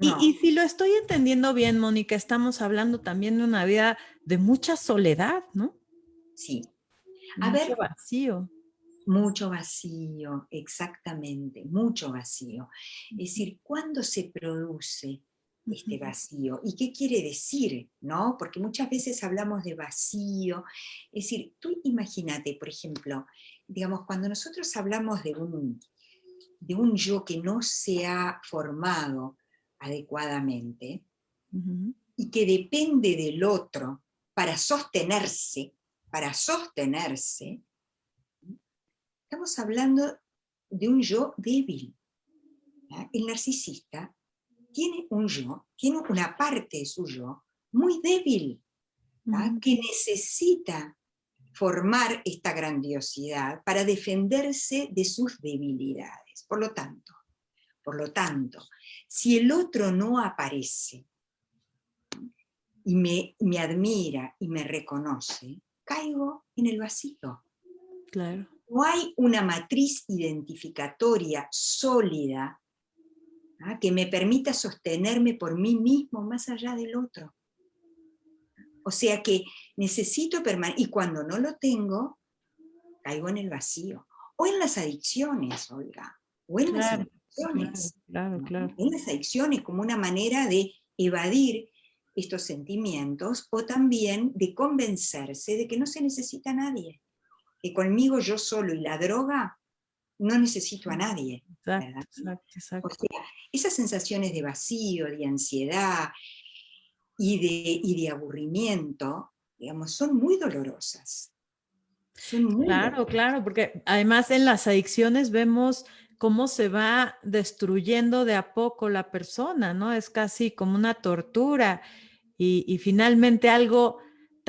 Y, No, y si lo estoy entendiendo bien, Mónica, estamos hablando también de una vida de mucha soledad, ¿no? sí. A Mucho ver, vacío. mucho vacío, exactamente, mucho vacío. Es decir, ¿cuándo se produce este vacío? ¿Y qué quiere decir? ¿No? Porque muchas veces hablamos de vacío. Es decir, tú imagínate, por ejemplo, digamos, cuando nosotros hablamos de un yo que no se ha formado adecuadamente y que depende del otro para sostenerse, estamos hablando de un yo débil. El narcisista tiene un yo, tiene una parte de su yo muy débil, que necesita formar esta grandiosidad para defenderse de sus debilidades. Por lo tanto, si el otro no aparece y me admira y me reconoce, caigo en el vacío. Claro. No hay una matriz identificatoria sólida que me permita sostenerme por mí mismo más allá del otro. O sea que necesito permanecer, y cuando no lo tengo, caigo en el vacío. O en las adicciones, Olga, o en las Claro, adicciones. claro, ¿No? claro. En las adicciones como una manera de evadir estos sentimientos, o también de convencerse de que no se necesita a nadie, que conmigo yo solo y la droga no necesito a nadie, ¿verdad? Exacto, O exacto. sea, esas sensaciones de vacío, de ansiedad y de aburrimiento, digamos, son muy dolorosas. Son muy Claro, dolorosas. claro, porque además en las adicciones vemos cómo se va destruyendo de a poco la persona, ¿no? Es casi como una tortura y finalmente algo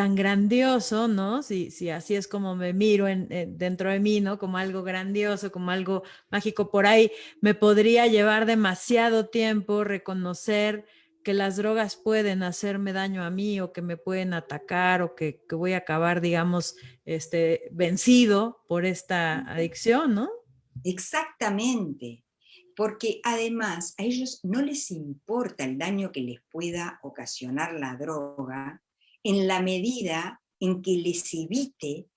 tan grandioso, ¿no? Si así es como me miro dentro de mí, ¿no? Como algo grandioso, como algo mágico. Por ahí me podría llevar demasiado tiempo reconocer que las drogas pueden hacerme daño a mí o que me pueden atacar o que voy a acabar, digamos, vencido por esta adicción, ¿no? Exactamente, porque además a ellos no les importa el daño que les pueda ocasionar la droga en la medida en que les evite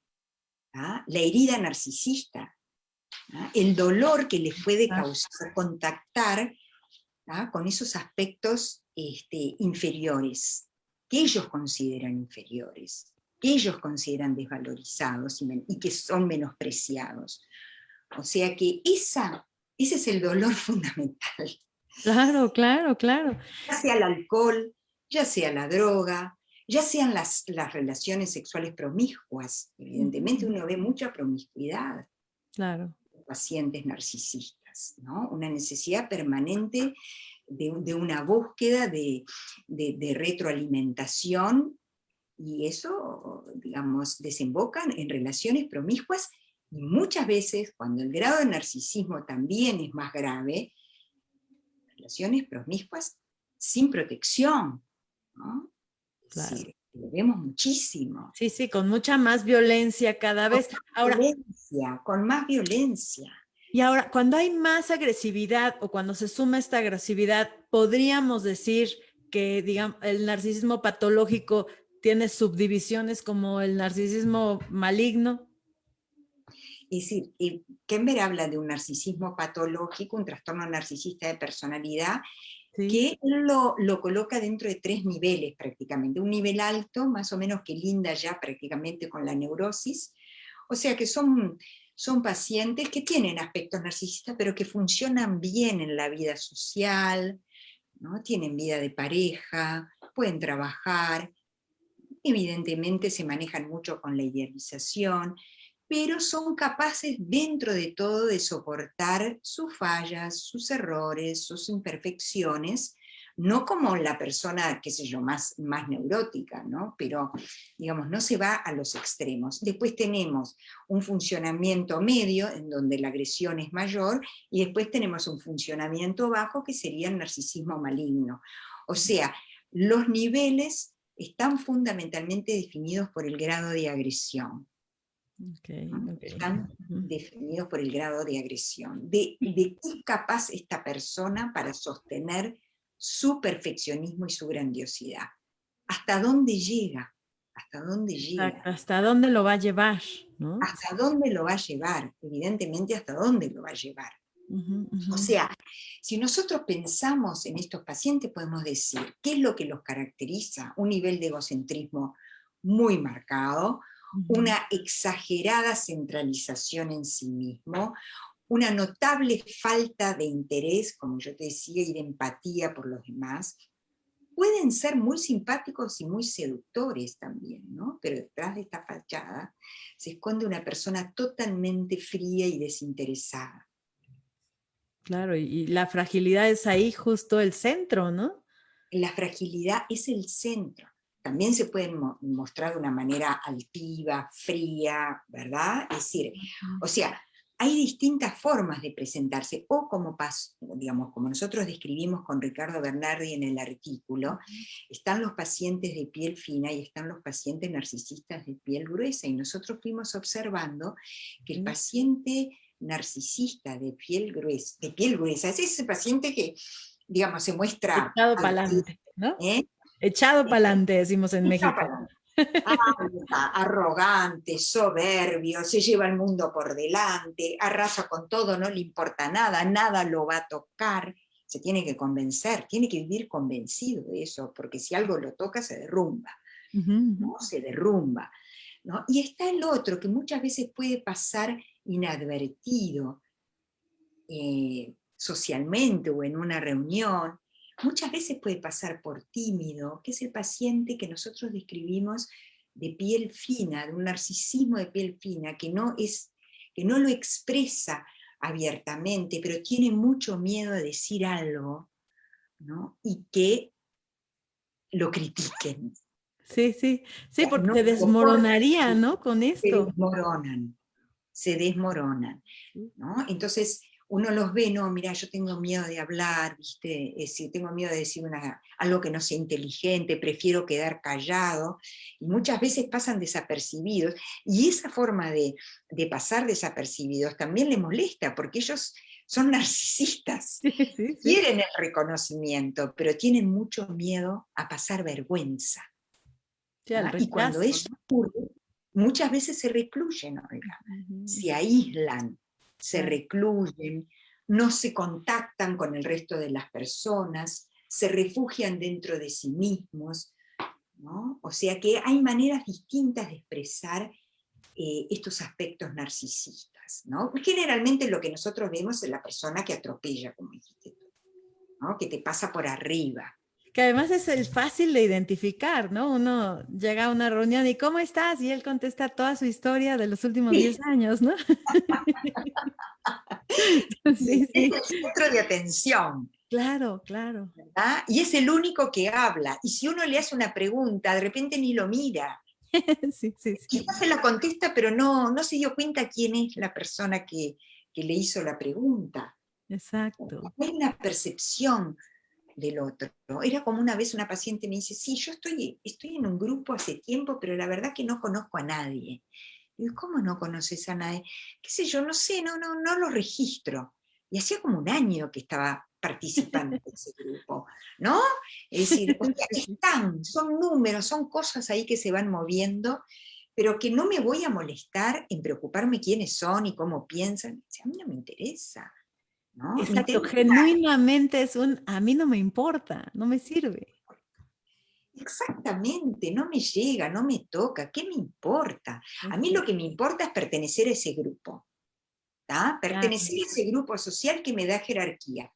la herida narcisista, el dolor que les puede causar contactar con esos aspectos inferiores, que ellos consideran inferiores, que ellos consideran desvalorizados y que son menospreciados. O sea que ese es el dolor fundamental. Claro, claro, claro. Ya sea el alcohol, ya sea la droga, ya sean las relaciones sexuales promiscuas. Evidentemente uno ve mucha promiscuidad Claro. en pacientes narcisistas, ¿no? Una necesidad permanente de una búsqueda de retroalimentación, y eso, digamos, desemboca en relaciones promiscuas, y muchas veces, cuando el grado de narcisismo también es más grave, relaciones promiscuas sin protección, ¿no? Es Claro. decir, lo vemos muchísimo. Sí, sí, con mucha más violencia cada vez. Ahora, Con más violencia. y ahora, cuando hay más agresividad o cuando se suma esta agresividad, podríamos decir que, digamos, el narcisismo patológico tiene subdivisiones como el narcisismo maligno. Es decir, Kember habla de un narcisismo patológico, un trastorno narcisista de personalidad, Sí. que él lo coloca dentro de 3 niveles prácticamente. Un nivel alto, más o menos, que linda ya prácticamente con la neurosis, o sea que son pacientes que tienen aspectos narcisistas, pero que funcionan bien en la vida social, ¿no? Tienen vida de pareja, pueden trabajar, evidentemente se manejan mucho con la idealización, pero son capaces dentro de todo de soportar sus fallas, sus errores, sus imperfecciones, no como la persona, qué sé yo, más neurótica, ¿no? Pero, digamos, no se va a los extremos. Después tenemos un funcionamiento medio, en donde la agresión es mayor, y después tenemos un funcionamiento bajo, que sería el narcisismo maligno. O sea, los niveles están fundamentalmente definidos por el grado de agresión. Okay, okay. Están definidos por el grado de agresión. De qué es capaz esta persona para sostener su perfeccionismo y su grandiosidad. ¿Hasta dónde llega? ¿Hasta dónde llega? ¿Hasta dónde lo va a llevar? ¿No? ¿Hasta dónde lo va a llevar? Evidentemente, ¿hasta dónde lo va a llevar? O sea, si nosotros pensamos en estos pacientes, podemos decir, ¿qué es lo que los caracteriza? Un nivel de egocentrismo muy marcado, una exagerada centralización en sí mismo, una notable falta de interés, como yo te decía, y de empatía por los demás. Pueden ser muy simpáticos y muy seductores también, ¿no? Pero detrás de esta fachada se esconde una persona totalmente fría y desinteresada. Claro, y la fragilidad es ahí justo el centro, ¿no? La fragilidad es el centro. También se pueden mostrar de una manera altiva, fría, ¿verdad? Es decir, o sea, hay distintas formas de presentarse, o como, digamos, como nosotros describimos con Ricardo Bernardi en el artículo, están los pacientes de piel fina y están los pacientes narcisistas de piel gruesa, y nosotros fuimos observando que el paciente narcisista de piel gruesa es ese paciente que, digamos, se muestra echado para adelante, ¿no? ¿eh? Echado para adelante, decimos en México. Arrogante, soberbio, se lleva el mundo por delante, arrasa con todo, no le importa nada, nada lo va a tocar. Se tiene que convencer, tiene que vivir convencido de eso, porque si algo lo toca se derrumba, ¿no? Se derrumba, ¿no? Y está el otro, que muchas veces puede pasar inadvertido socialmente o en una reunión, muchas veces puede pasar por tímido, que es el paciente que nosotros describimos de piel fina, de un narcisismo de piel fina, que no lo expresa abiertamente, pero tiene mucho miedo de decir algo, ¿no? Y que lo critiquen. Sí, sí, sí, porque No te soportan, desmoronaría, ¿no? Con se esto. desmoronan, se desmoronan, ¿no? Entonces uno los ve, no, mira, yo tengo miedo de hablar, ¿viste? Es decir, tengo miedo de decir algo que no sea inteligente, prefiero quedar callado, y muchas veces pasan desapercibidos, y esa forma de pasar desapercibidos también les molesta, porque ellos son narcisistas, Sí, sí, sí. quieren el reconocimiento, pero tienen mucho miedo a pasar vergüenza. Sí, al Y cuando rechazo, eso ¿no? ocurre, muchas veces se recluyen, oiga, Ujú, se aíslan, se claro. recluyen, no se contactan con el resto de las personas, se refugian dentro de sí mismos, ¿no? O sea que hay maneras distintas de expresar estos aspectos narcisistas, ¿no? Generalmente lo que nosotros vemos es la persona que atropella, como dijiste tú, ¿no? Que te pasa por arriba. Que además es el fácil de identificar, ¿no? Uno llega a una reunión y ¿cómo estás? Y él contesta toda su historia de los últimos 10 Sí, años, ¿no? Sí, es sí. el centro de atención. Claro, claro. ¿Verdad? Y es el único que habla. Y si uno le hace una pregunta, de repente ni lo mira. Sí, sí, sí. Quizás se la contesta, pero no se dio cuenta quién es la persona que le hizo la pregunta. Exacto. Hay una percepción del otro. Era como una vez una paciente me dice, sí, yo estoy en un grupo hace tiempo, pero la verdad que no conozco a nadie. Y digo, ¿cómo no conoces a nadie? ¿Qué sé yo? No sé, no lo registro. Y hacía como un año que estaba participando de ese grupo, ¿no? Es decir, o sea, Sí, sí. son números, son cosas ahí que se van moviendo, pero que no me voy a molestar en preocuparme quiénes son y cómo piensan. O sea, a mí no me interesa, ¿no? Me Exacto, interesa genuinamente es a mí no me importa, no me sirve. exactamente, no me llega, no me toca, ¿qué me importa? A mí lo Exacto, que me importa es pertenecer a ese grupo. ¿Tá? claro. Pertenecer a ese grupo social que me da jerarquía.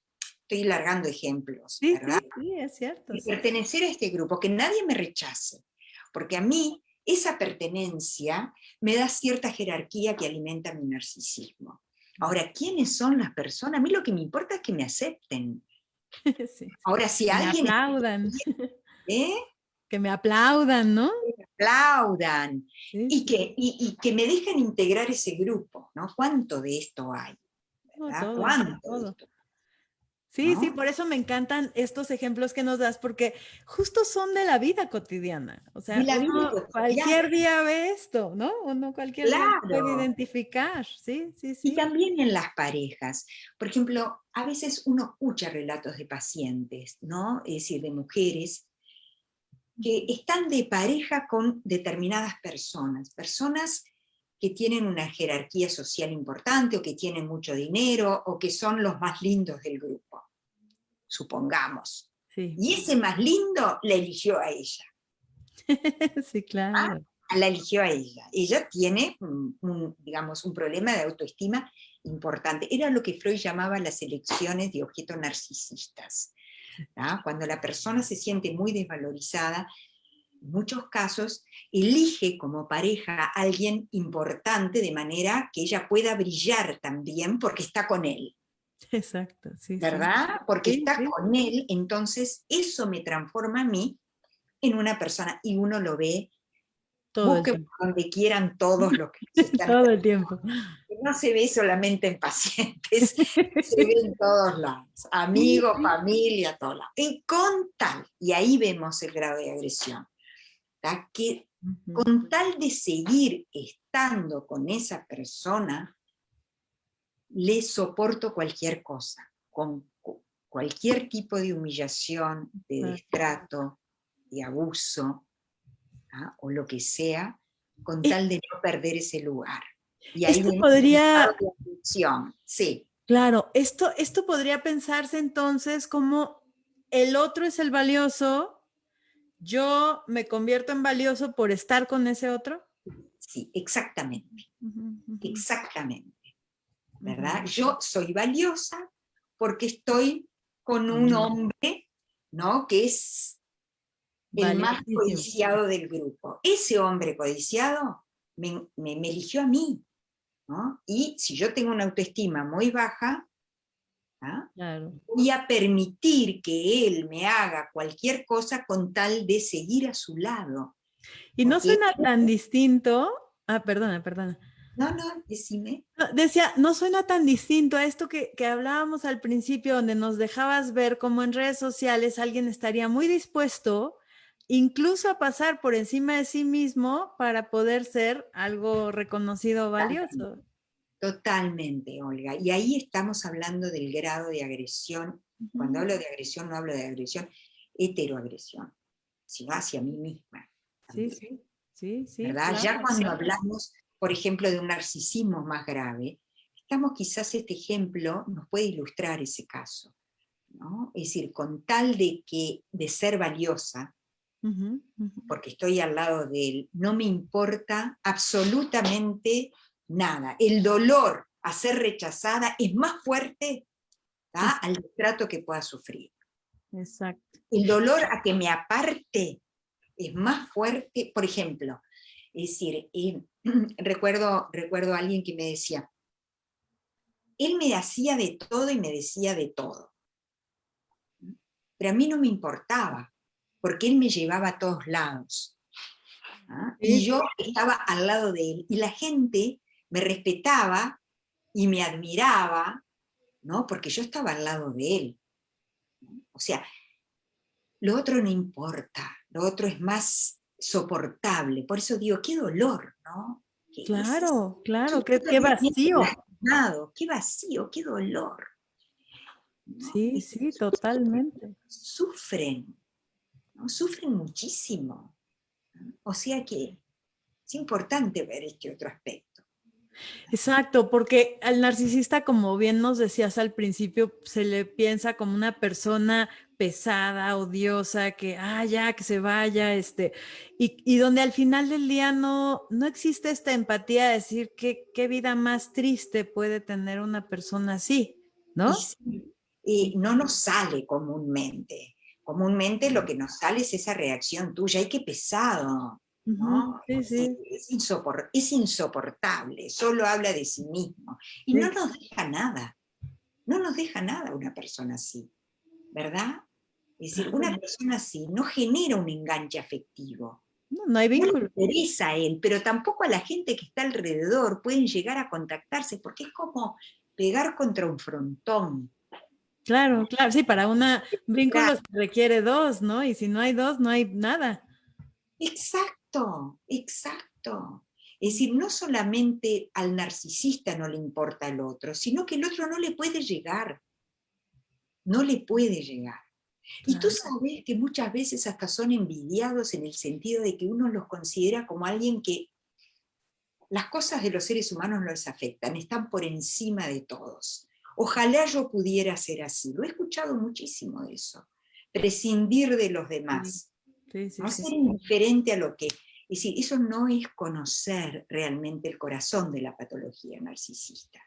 Estoy largando ejemplos, Sí, ¿verdad? sí, sí, es cierto, Y sí. pertenecer a este grupo, que nadie me rechace, porque a mí esa pertenencia me da cierta jerarquía que alimenta mi narcisismo. Ahora, ¿quiénes son las personas? A mí lo que me importa es que me acepten. Sí, sí. Ahora, si Que me alguien está aplaudan, bien, que me aplaudan, ¿no? aplaudan Sí, y sí. que me dejen integrar ese grupo, ¿no? ¿Cuánto de esto hay? No, ¿Verdad? todo, ¿Cuánto de todo. esto? Sí, sí, ¿No? por eso me encantan estos ejemplos que nos das, porque justo son de la vida cotidiana. O De sea, la vida uno cotidiana, cualquier día ve esto, ¿no? Uno cualquier día lo puede claro. identificar. Sí, sí, Y sí. también en las parejas. Por ejemplo, a veces uno escucha relatos de pacientes, ¿no? Es decir, de mujeres que están de pareja con determinadas personas, personas que tienen una jerarquía social importante o que tienen mucho dinero o que son los más lindos del grupo, supongamos. Sí, Y ese más lindo la eligió a ella. sí, claro. La eligió a ella. Ella tiene, digamos, un problema de autoestima importante. Era lo que Freud llamaba las elecciones de objetos narcisistas. ¿Ah? Cuando la persona se siente muy desvalorizada, en muchos casos elige como pareja a alguien importante de manera que ella pueda brillar también porque está con él. Exacto, sí, sí. ¿Verdad? Porque Sí, está sí, con él, entonces eso me transforma a mí en una persona y uno lo ve. todo el Busquen tiempo. donde quieran todos los que se están. Todo el tiempo. No se ve solamente en pacientes, se ve en todos lados. Sí, Amigos, sí. familia, todos lados. Y con tal, y ahí vemos el grado de agresión, ¿tá? Que Ujú. con tal de seguir estando con esa persona, le soporto cualquier cosa, con cualquier tipo de humillación, de Exacto. destrato, de abuso, ¿tá? O lo que sea, con E- tal de no perder ese lugar. Y ahí Esto viene el estado podría, de atención. Sí, claro, esto podría pensarse entonces como el otro es el valioso, yo me convierto en valioso por estar con ese otro. sí, exactamente, Ujú, ujú, exactamente, ¿verdad? ujú. Yo soy valiosa porque estoy con Con un él. hombre, ¿no? Que es el más Valiosísimo. codiciado del grupo. Ese hombre codiciado me eligió a mí, ¿no? Y si yo tengo una autoestima muy baja, ¿ah? Claro. Voy a permitir que él me haga cualquier cosa con tal de seguir a su lado. Y no Porque, suena tan distinto. Ah, perdona, perdona. no, decime. No, decía, no suena tan distinto a esto que hablábamos al principio, donde nos dejabas ver cómo en redes sociales alguien estaría muy dispuesto incluso a pasar por encima de sí mismo para poder ser algo reconocido valioso. Totalmente, Olga. Y ahí estamos hablando del grado de agresión. Cuando Ujú. hablo de agresión, no hablo de agresión heteroagresión, sino hacia mí misma Sí, también, sí, sí, sí, ¿verdad? Ya claro, cuando claro. hablamos, por ejemplo, de un narcisismo más grave, estamos quizás este ejemplo nos puede ilustrar ese caso, ¿no? Es decir, con tal de ser valiosa, Ujú, ujú. porque estoy al lado de él, no me importa absolutamente nada. El dolor a ser rechazada es más fuerte, ¿tá?, Es- al trato que pueda sufrir. Exacto. El dolor a que me aparte es más fuerte, por ejemplo, es decir, recuerdo a alguien que me decía, él me hacía de todo y me decía de todo, pero a mí no me importaba, porque él me llevaba a todos lados. ¿Ah? Sí, Y sí, yo estaba al lado de él, y la gente me respetaba y me admiraba, ¿no? Porque yo estaba al lado de él. O sea, lo otro no importa, lo otro es más soportable. Por eso digo, qué dolor, ¿no? claro, claro, Qué qué terriblemente vacío. lastimado, qué vacío, qué dolor, ¿no? Sí, sí, totalmente. Sufren, ¿no? Sufren muchísimo, ¿no? O sea que es importante ver este otro aspecto. Exacto, porque al narcisista, como bien nos decías al principio, se le piensa como una persona pesada, odiosa, que, ya, que se vaya, y donde al final del día no existe esta empatía de decir qué vida más triste puede tener una persona así, Y ¿no? sí, no nos sale comúnmente. Comúnmente lo que nos sale es esa reacción tuya, ¡ay, qué pesado! Ujú, ¿No? sí, Sí, sí, es insoportable, solo habla de sí mismo. Y no sí. nos deja nada, no nos deja nada una persona así, ¿verdad? Es decir, una Claro. persona así no genera un enganche afectivo. No hay No le vínculo. interesa a él, pero tampoco a la gente que está alrededor pueden llegar a contactarse, porque es como pegar contra un frontón. Claro, claro, sí, para un Claro, vínculo se requiere dos, ¿no? Y si no hay dos, no hay nada. exacto, exacto. Es decir, no solamente al narcisista no le importa el otro, sino que el otro no le puede llegar, no le puede llegar. Y tú Claro. sabes que muchas veces hasta son envidiados en el sentido de que uno los considera como alguien que las cosas de los seres humanos no les afectan, están por encima de todos. Ojalá yo pudiera ser así. Lo he escuchado muchísimo de eso. Prescindir de los Sí, demás, sí, sí, no sí. ser indiferente a lo que... Es decir, eso no es conocer realmente el corazón de la patología narcisista.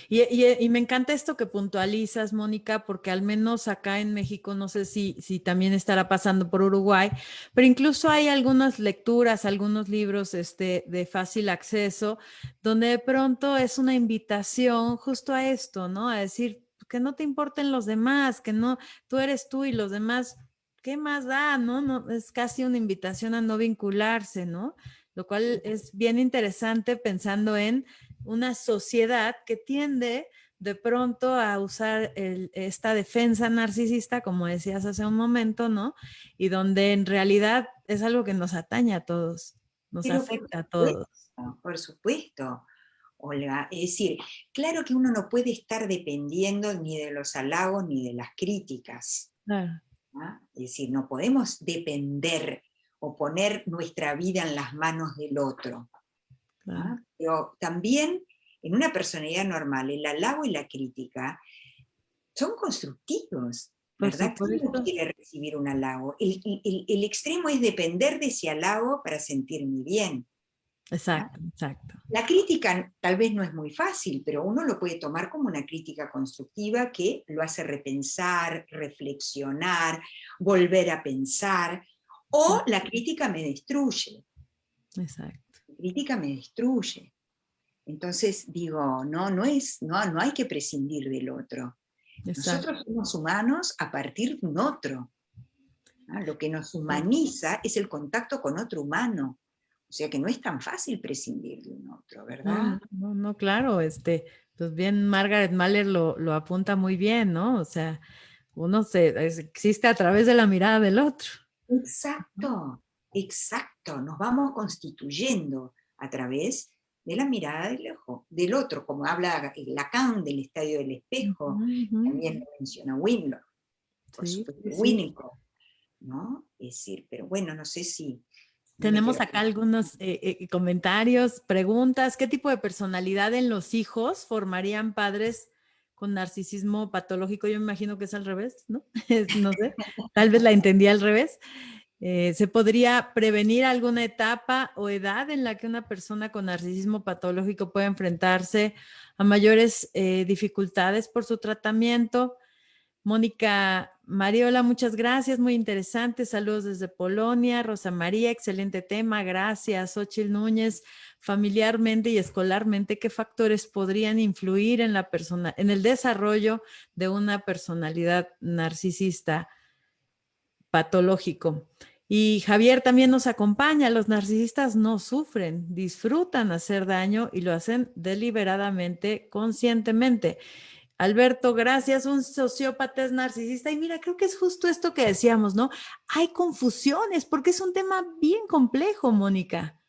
Y me encanta esto que puntualizas, Mónica, porque al menos acá en México, no sé si también estará pasando por Uruguay, pero incluso hay algunas lecturas, algunos libros de fácil acceso, donde de pronto es una invitación justo a esto, ¿no? A decir que no te importen los demás, que no, tú eres tú y los demás, ¿qué más da? ¿No? No, es casi una invitación a no vincularse, ¿no? Lo cual es bien interesante pensando en una sociedad que tiende de pronto a usar esta defensa narcisista, como decías hace un momento, ¿no? Y donde en realidad es algo que nos atañe a todos, nos Pero afecta a todos. por supuesto, Olga. Es decir, claro que uno no puede estar dependiendo ni de los halagos ni de las críticas. Claro, ¿Ah? Es decir, no podemos depender o poner nuestra vida en las manos del otro. claro. ¿Ah? Pero también en una personalidad normal, el halago y la crítica son constructivos, Por ¿verdad? ¿Quién no supuesto. quiere recibir un halago? El extremo es depender de ese halago para sentirme bien. ¿Ah? Exacto, exacto. La crítica tal vez no es muy fácil, pero uno lo puede tomar como una crítica constructiva que lo hace repensar, reflexionar, volver a pensar, o la crítica me destruye, Exacto, la crítica me destruye. Entonces digo, no hay que prescindir del otro. exacto. Nosotros somos humanos a partir de un otro. ¿no? Lo que nos humaniza es el contacto con otro humano. O sea que no es tan fácil prescindir de un otro, ¿verdad? No, claro, pues bien, Margaret Mahler lo apunta muy bien, ¿no? O sea, existe a través de la mirada del otro. Exacto, exacto. Nos vamos constituyendo a través de la mirada del otro, como habla Lacan del estadio del espejo, también lo menciona Winnicott, por Sí, supuesto, sí, sí. Winnicott, ¿no? Es decir, pero bueno, no sé si no me Tenemos quiero... acá algunos comentarios, preguntas. ¿Qué tipo de personalidad en los hijos formarían padres con narcisismo patológico? Yo me imagino que es al revés, ¿no? No sé, tal vez la entendí al revés. ¿Se podría prevenir alguna etapa o edad en la que una persona con narcisismo patológico puede enfrentarse a mayores dificultades por su tratamiento? Mónica Mariola, muchas gracias, muy interesante. Saludos desde Polonia. Rosa María, excelente tema, gracias. Xochitl Núñez, familiarmente y escolarmente, ¿qué factores podrían influir en en el desarrollo de una personalidad narcisista patológico? Y Javier también nos acompaña. Los narcisistas no sufren, disfrutan hacer daño y lo hacen deliberadamente, conscientemente. Alberto, gracias. Un sociópata es narcisista. Y mira, creo que es justo esto que decíamos, ¿no? Hay confusiones porque es un tema bien complejo, Mónica.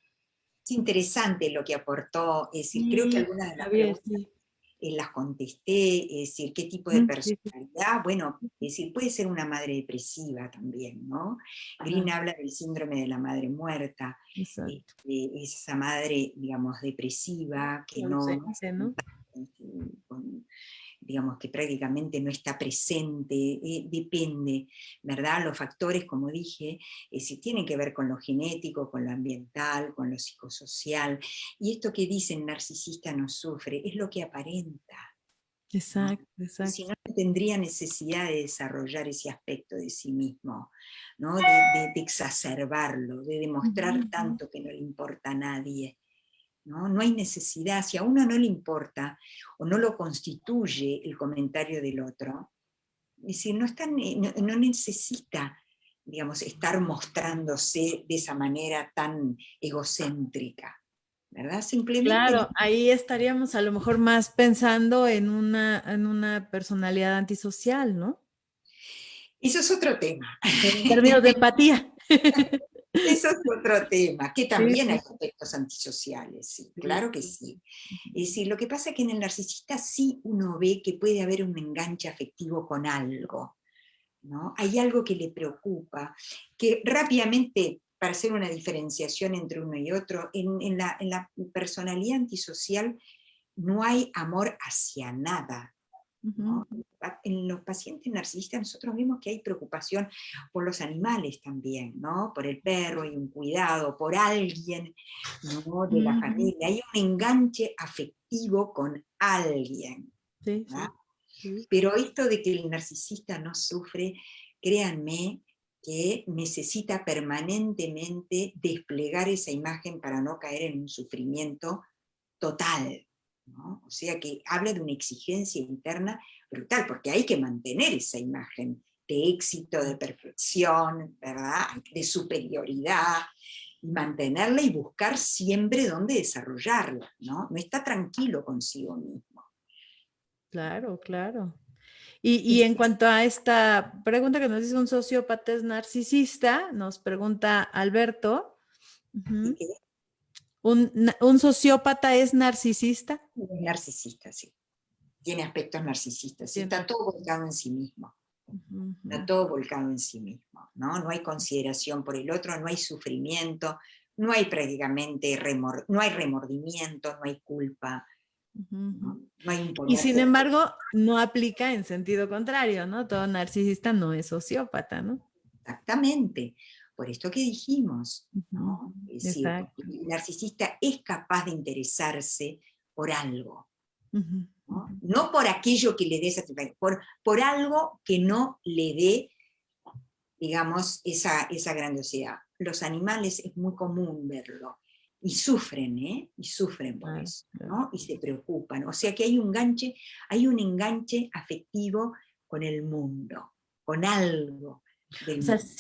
Es interesante lo que aportó, es decir, creo que Sí, algunas de las Javier, preguntas sí. las contesté, es decir, qué tipo de Sí, sí. personalidad, bueno, es decir, puede ser una madre depresiva también, ¿no? Green Claro, habla del síndrome de la madre muerta, exacto. es esa madre, digamos, depresiva, que no Ausente, ¿no? con, digamos, que prácticamente no está presente, depende, ¿verdad? Los factores, como dije, si tienen que ver con lo genético, con lo ambiental, con lo psicosocial, y esto que dicen narcisista no sufre, es lo que aparenta, ¿no? Exacto, Y si exacto. no, no tendría necesidad de desarrollar ese aspecto de sí mismo, ¿no? De exacerbarlo, de demostrar tanto que no le importa a nadie. ¿No? No hay necesidad, si a uno no le importa o no lo constituye el comentario del otro, es decir, no necesita, digamos, estar mostrándose de esa manera tan egocéntrica, ¿verdad? Simplemente Claro, ahí estaríamos a lo mejor más pensando en una personalidad antisocial, ¿no? eso es otro tema. En términos de empatía. Eso es otro tema, que Sí, también hay sí, aspectos antisociales, sí, sí, claro que sí. sí. Es decir, lo que pasa es que en el narcisista sí uno ve que puede haber un enganche afectivo con algo, ¿no? Hay algo que le preocupa, que rápidamente, para hacer una diferenciación entre uno y otro, en la personalidad antisocial no hay amor hacia nada, ¿no? En los pacientes narcisistas nosotros vemos que hay preocupación por los animales también, ¿no? Por el perro y un cuidado, por alguien, ¿no? De la Ujú. familia. Hay un enganche afectivo con alguien, Sí, ¿verdad? sí, sí. Pero esto de que el narcisista no sufre, créanme que necesita permanentemente desplegar esa imagen para no caer en un sufrimiento total, ¿no? O sea que habla de una exigencia interna brutal, porque hay que mantener esa imagen de éxito, de perfección, ¿verdad? De superioridad, y mantenerla y buscar siempre dónde desarrollarla, ¿no? No está tranquilo consigo mismo. Claro, claro. Y en cuanto a esta pregunta que nos dice un sociópata es narcisista, nos pregunta Alberto, Así ujú, que ¿un sociópata es narcisista? es narcisista, sí. Tiene aspectos narcisistas, ¿sí? Tiene. Está todo volcado en sí mismo. Está Ujú. todo volcado en sí mismo, ¿no? No hay consideración por el otro, no hay sufrimiento, no hay prácticamente no hay remordimiento, no hay culpa, Ujú. ¿no? No hay Y sin imponerse. embargo, no aplica en sentido contrario, ¿no? Todo narcisista no es sociópata, ¿no? Exactamente, por esto que dijimos, Ujú. ¿no? Es decir, porque Exacto. el narcisista es capaz de interesarse por algo, Ujú. ¿no? No por aquello que le dé satisfacción, por algo que no le dé, digamos, esa grandiosidad. Los animales es muy común verlo, y sufren, ¿eh? Y sufren por Claro, eso, claro. ¿no? Y se preocupan. O sea que hay un enganche afectivo con el mundo, con algo, del O sea, mundo.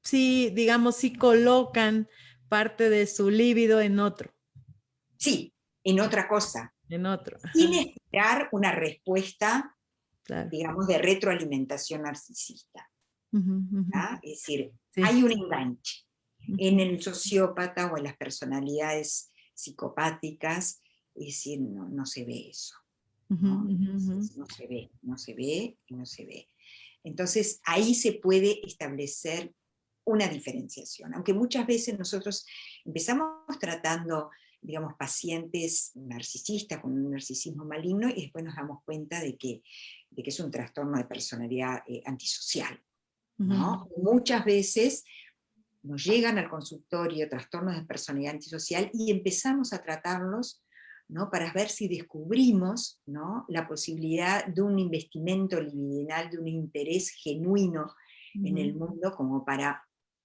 sí, digamos, sí colocan parte de su líbido en otro, Sí, en otra cosa, en otro. Ajá, sin esperar una respuesta, claro. digamos, de retroalimentación narcisista. Ujú, ujú. ¿Ah? Es decir, Sí. hay un enganche. En Ujú, el sociópata o en las personalidades psicopáticas, es decir, no se ve eso, ujú, ¿no? ujú, ujú. No se ve, no se ve y no se ve. Entonces, ahí se puede establecer una diferenciación, aunque muchas veces nosotros empezamos tratando, digamos, pacientes narcisistas con un narcisismo maligno y después nos damos cuenta de que es un trastorno de personalidad antisocial, ¿no? Ujú. Muchas veces nos llegan al consultorio trastornos de personalidad antisocial y empezamos a tratarlos, ¿no? Para ver si descubrimos, ¿no? La posibilidad de un investimento libidinal, de un interés genuino en el Ujú. mundo como para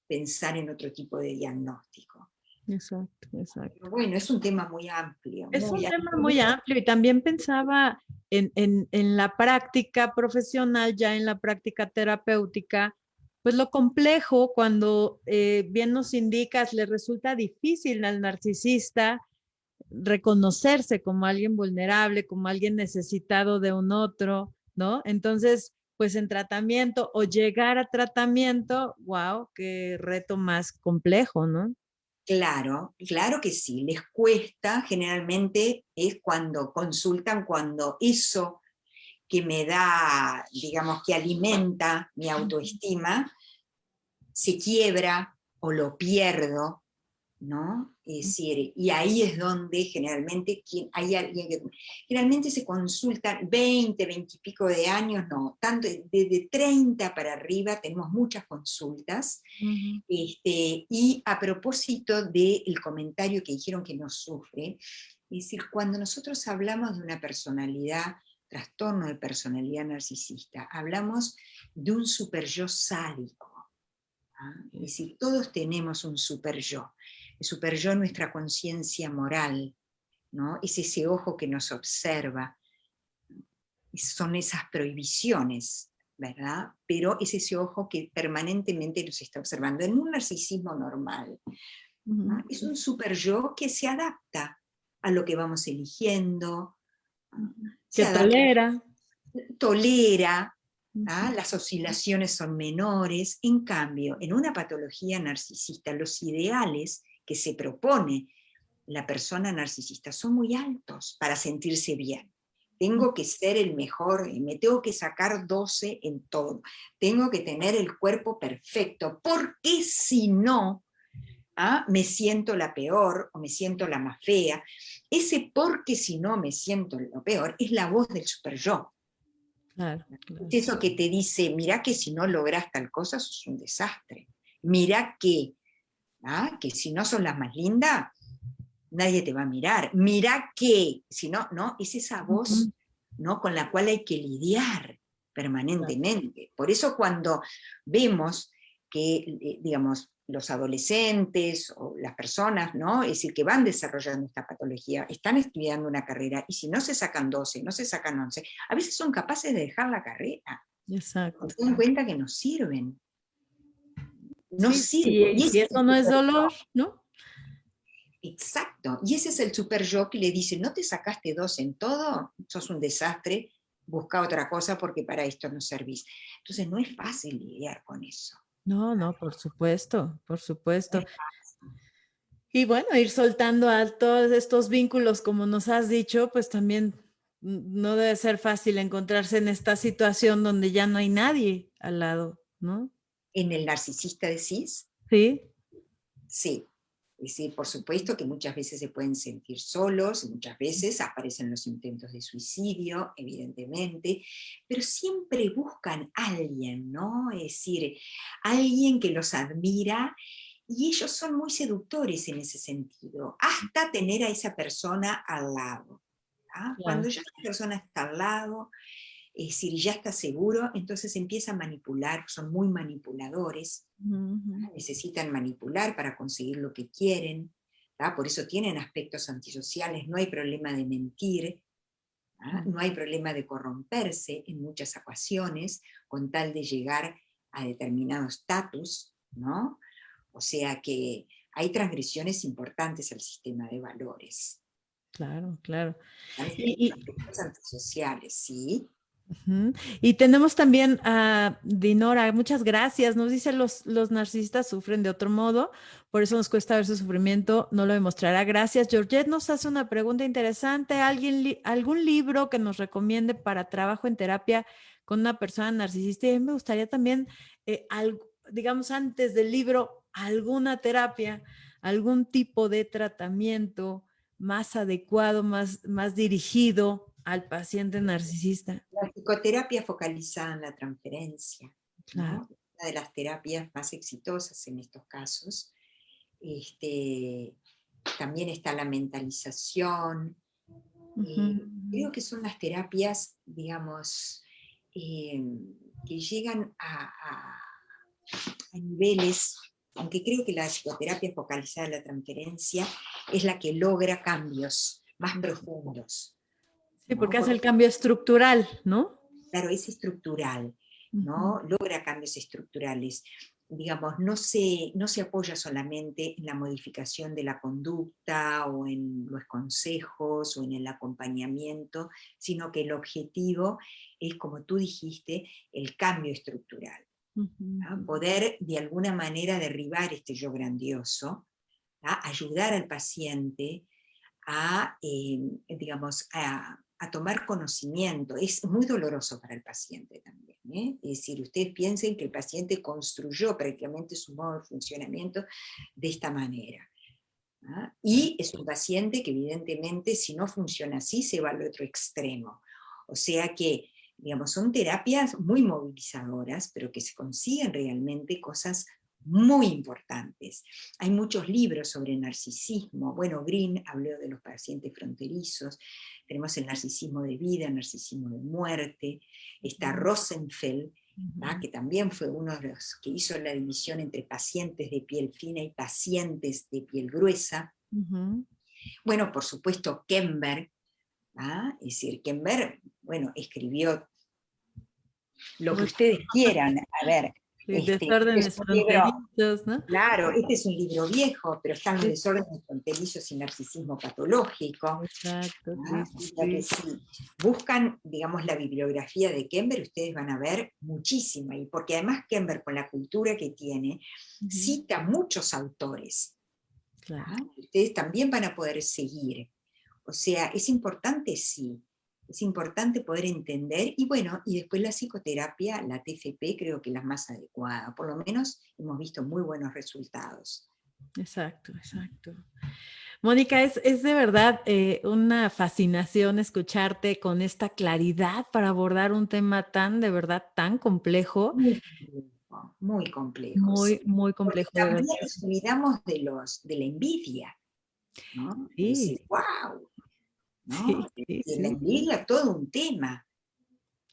pensar en otro tipo de diagnóstico. Exacto, exacto. Pero bueno, es un tema muy amplio, Es muy un tema amplio. muy amplio y también pensaba en la práctica profesional, ya en la práctica terapéutica, pues lo complejo cuando bien nos indicas, le resulta difícil al narcisista reconocerse como alguien vulnerable, como alguien necesitado de un otro, ¿no? Entonces, pues en tratamiento o llegar a tratamiento, wow, qué reto más complejo, ¿no? Claro, claro que sí, les cuesta, generalmente es cuando consultan, cuando eso que me da, digamos, que alimenta mi autoestima, se quiebra o lo pierdo, ¿no? Es decir, y ahí es donde generalmente hay alguien que, generalmente se consultan 20, 20 y pico de años, no, tanto desde 30 para arriba tenemos muchas consultas, Ujú. y a propósito del comentario que dijeron que no sufre, es decir, cuando nosotros hablamos de una personalidad, trastorno de personalidad narcisista, hablamos de un super yo sádico. ¿Ah? Es decir, todos tenemos un super yo. El super yo es nuestra conciencia moral, ¿no? Es ese ojo que nos observa, son esas prohibiciones, ¿verdad? Pero es ese ojo que permanentemente nos está observando. En un narcisismo normal, Ujú. ¿no? Es un super yo que se adapta a lo que vamos eligiendo, ¿no? Se Que adapta, tolera. tolera, ¿ah? Ujú. Las oscilaciones son menores. En cambio, en una patología narcisista, los ideales que se propone la persona narcisista son muy altos para sentirse bien. Tengo que ser el mejor, me tengo que sacar 12 en todo, tengo que tener el cuerpo perfecto, porque si no, me siento la peor o me siento la más fea. Ese porque si no me siento lo peor es la voz del super yo. Claro, Es claro. eso que te dice, mirá que si no lográs tal cosa, sos un desastre. Mirá que si no sos la más linda, nadie te va a mirar. Mirá que, si no, no, es esa Ujú. voz, ¿no? Con la cual hay que lidiar Claro. permanentemente. Por eso cuando vemos que, digamos, los adolescentes o las personas, ¿no? Es decir, que van desarrollando esta patología, están estudiando una carrera y si no se sacan 12, no se sacan 11, a veces son capaces de dejar la carrera, Exacto. porque se dan cuenta que no sirven, no Sí, sirven. y Y si ese es eso el no es super dolor, yo. ¿no? Exacto. Y ese es el super yo que le dice, no te sacaste 2 en todo, sos un desastre, busca otra cosa porque para esto no servís. Entonces no es fácil lidiar con eso. No, no, por supuesto, por No supuesto. es fácil. Y bueno, ir soltando a todos estos vínculos, como nos has dicho, pues también no debe ser fácil encontrarse en esta situación donde ya no hay nadie al lado, ¿no? En el narcisista decís, Sí. sí. Es decir, por supuesto que muchas veces se pueden sentir solos, muchas veces aparecen los intentos de suicidio, evidentemente, pero siempre buscan a alguien, ¿no? Es decir, alguien que los admira y ellos son muy seductores en ese sentido, hasta tener a esa persona al lado. ¿Ah? Cuando Claro. ya esa persona está al lado, es decir, ya está seguro, entonces empieza a manipular, son muy manipuladores, Ujú. necesitan manipular para conseguir lo que quieren, ¿tá? Por eso tienen aspectos antisociales, no hay problema de mentir, ¿tá? No hay problema de corromperse en muchas ocasiones con tal de llegar a determinado estatus, ¿no? O sea que hay transgresiones importantes al sistema de valores. Claro, claro. Hay aspectos antisociales, ¿sí? Ujú. Y tenemos también a Dinora, muchas gracias. Nos dice los narcisistas sufren de otro modo, por eso nos cuesta ver su sufrimiento, no lo demostrará. Gracias. Georgette nos hace una pregunta interesante. ¿Algún libro que nos recomiende para trabajo en terapia con una persona narcisista? Y a mí me gustaría también, digamos, antes del libro, alguna terapia, algún tipo de tratamiento más adecuado, más dirigido al paciente narcisista. La psicoterapia focalizada en la transferencia, Claro. ¿no? Una de las terapias más exitosas en estos casos. También está la mentalización. Creo que son las terapias, digamos, que llegan a niveles, aunque creo que la psicoterapia focalizada en la transferencia es la que logra cambios más profundos. Sí, ¿no? porque hace el cambio estructural, ¿no? Claro, es estructural, ¿no? Logra cambios estructurales. Digamos, no se apoya solamente en la modificación de la conducta o en los consejos o en el acompañamiento, sino que el objetivo es, como tú dijiste, el cambio estructural. ¿no? Poder de alguna manera derribar este yo grandioso, ¿no? Ayudar al paciente a, digamos, a tomar conocimiento. Es muy doloroso para el paciente también. Es decir, ustedes piensen que el paciente construyó prácticamente su modo de funcionamiento de esta manera. ¿no? Y es un paciente que evidentemente si no funciona así se va al otro extremo. O sea que, digamos, son terapias muy movilizadoras, pero que se consiguen realmente cosas muy importantes. Hay muchos libros sobre narcisismo. Bueno, Green habló de los pacientes fronterizos. Tenemos el narcisismo de vida, el narcisismo de muerte. Está Rosenfeld, que también fue uno de los que hizo la división entre pacientes de piel fina y pacientes de piel gruesa. Bueno, por supuesto, Kember. Es decir, Kember, bueno, escribió lo que ustedes quieran. A ver, desórdenes fronterizos, ¿no? Claro, este es un libro viejo, pero están los desórdenes fronterizos y narcisismo patológico. Exacto, que si buscan, digamos, la bibliografía de Kember, ustedes van a ver muchísima, y porque además Kember, con la cultura que tiene, cita muchos autores. Claro. Ustedes también van a poder seguir. O sea, es importante, sí. Es importante poder entender, y bueno, y después la psicoterapia, la TFP, creo que es la más adecuada. Por lo menos hemos visto muy buenos resultados. Exacto, exacto. Mónica, es de verdad una fascinación escucharte con esta claridad para abordar un tema tan, de verdad, tan complejo. Muy complejo. Muy, muy complejo. Porque también nos olvidamos de la envidia, ¿no? Sí. Es decir, wow. ¿no? Sí, la envidia, todo un tema.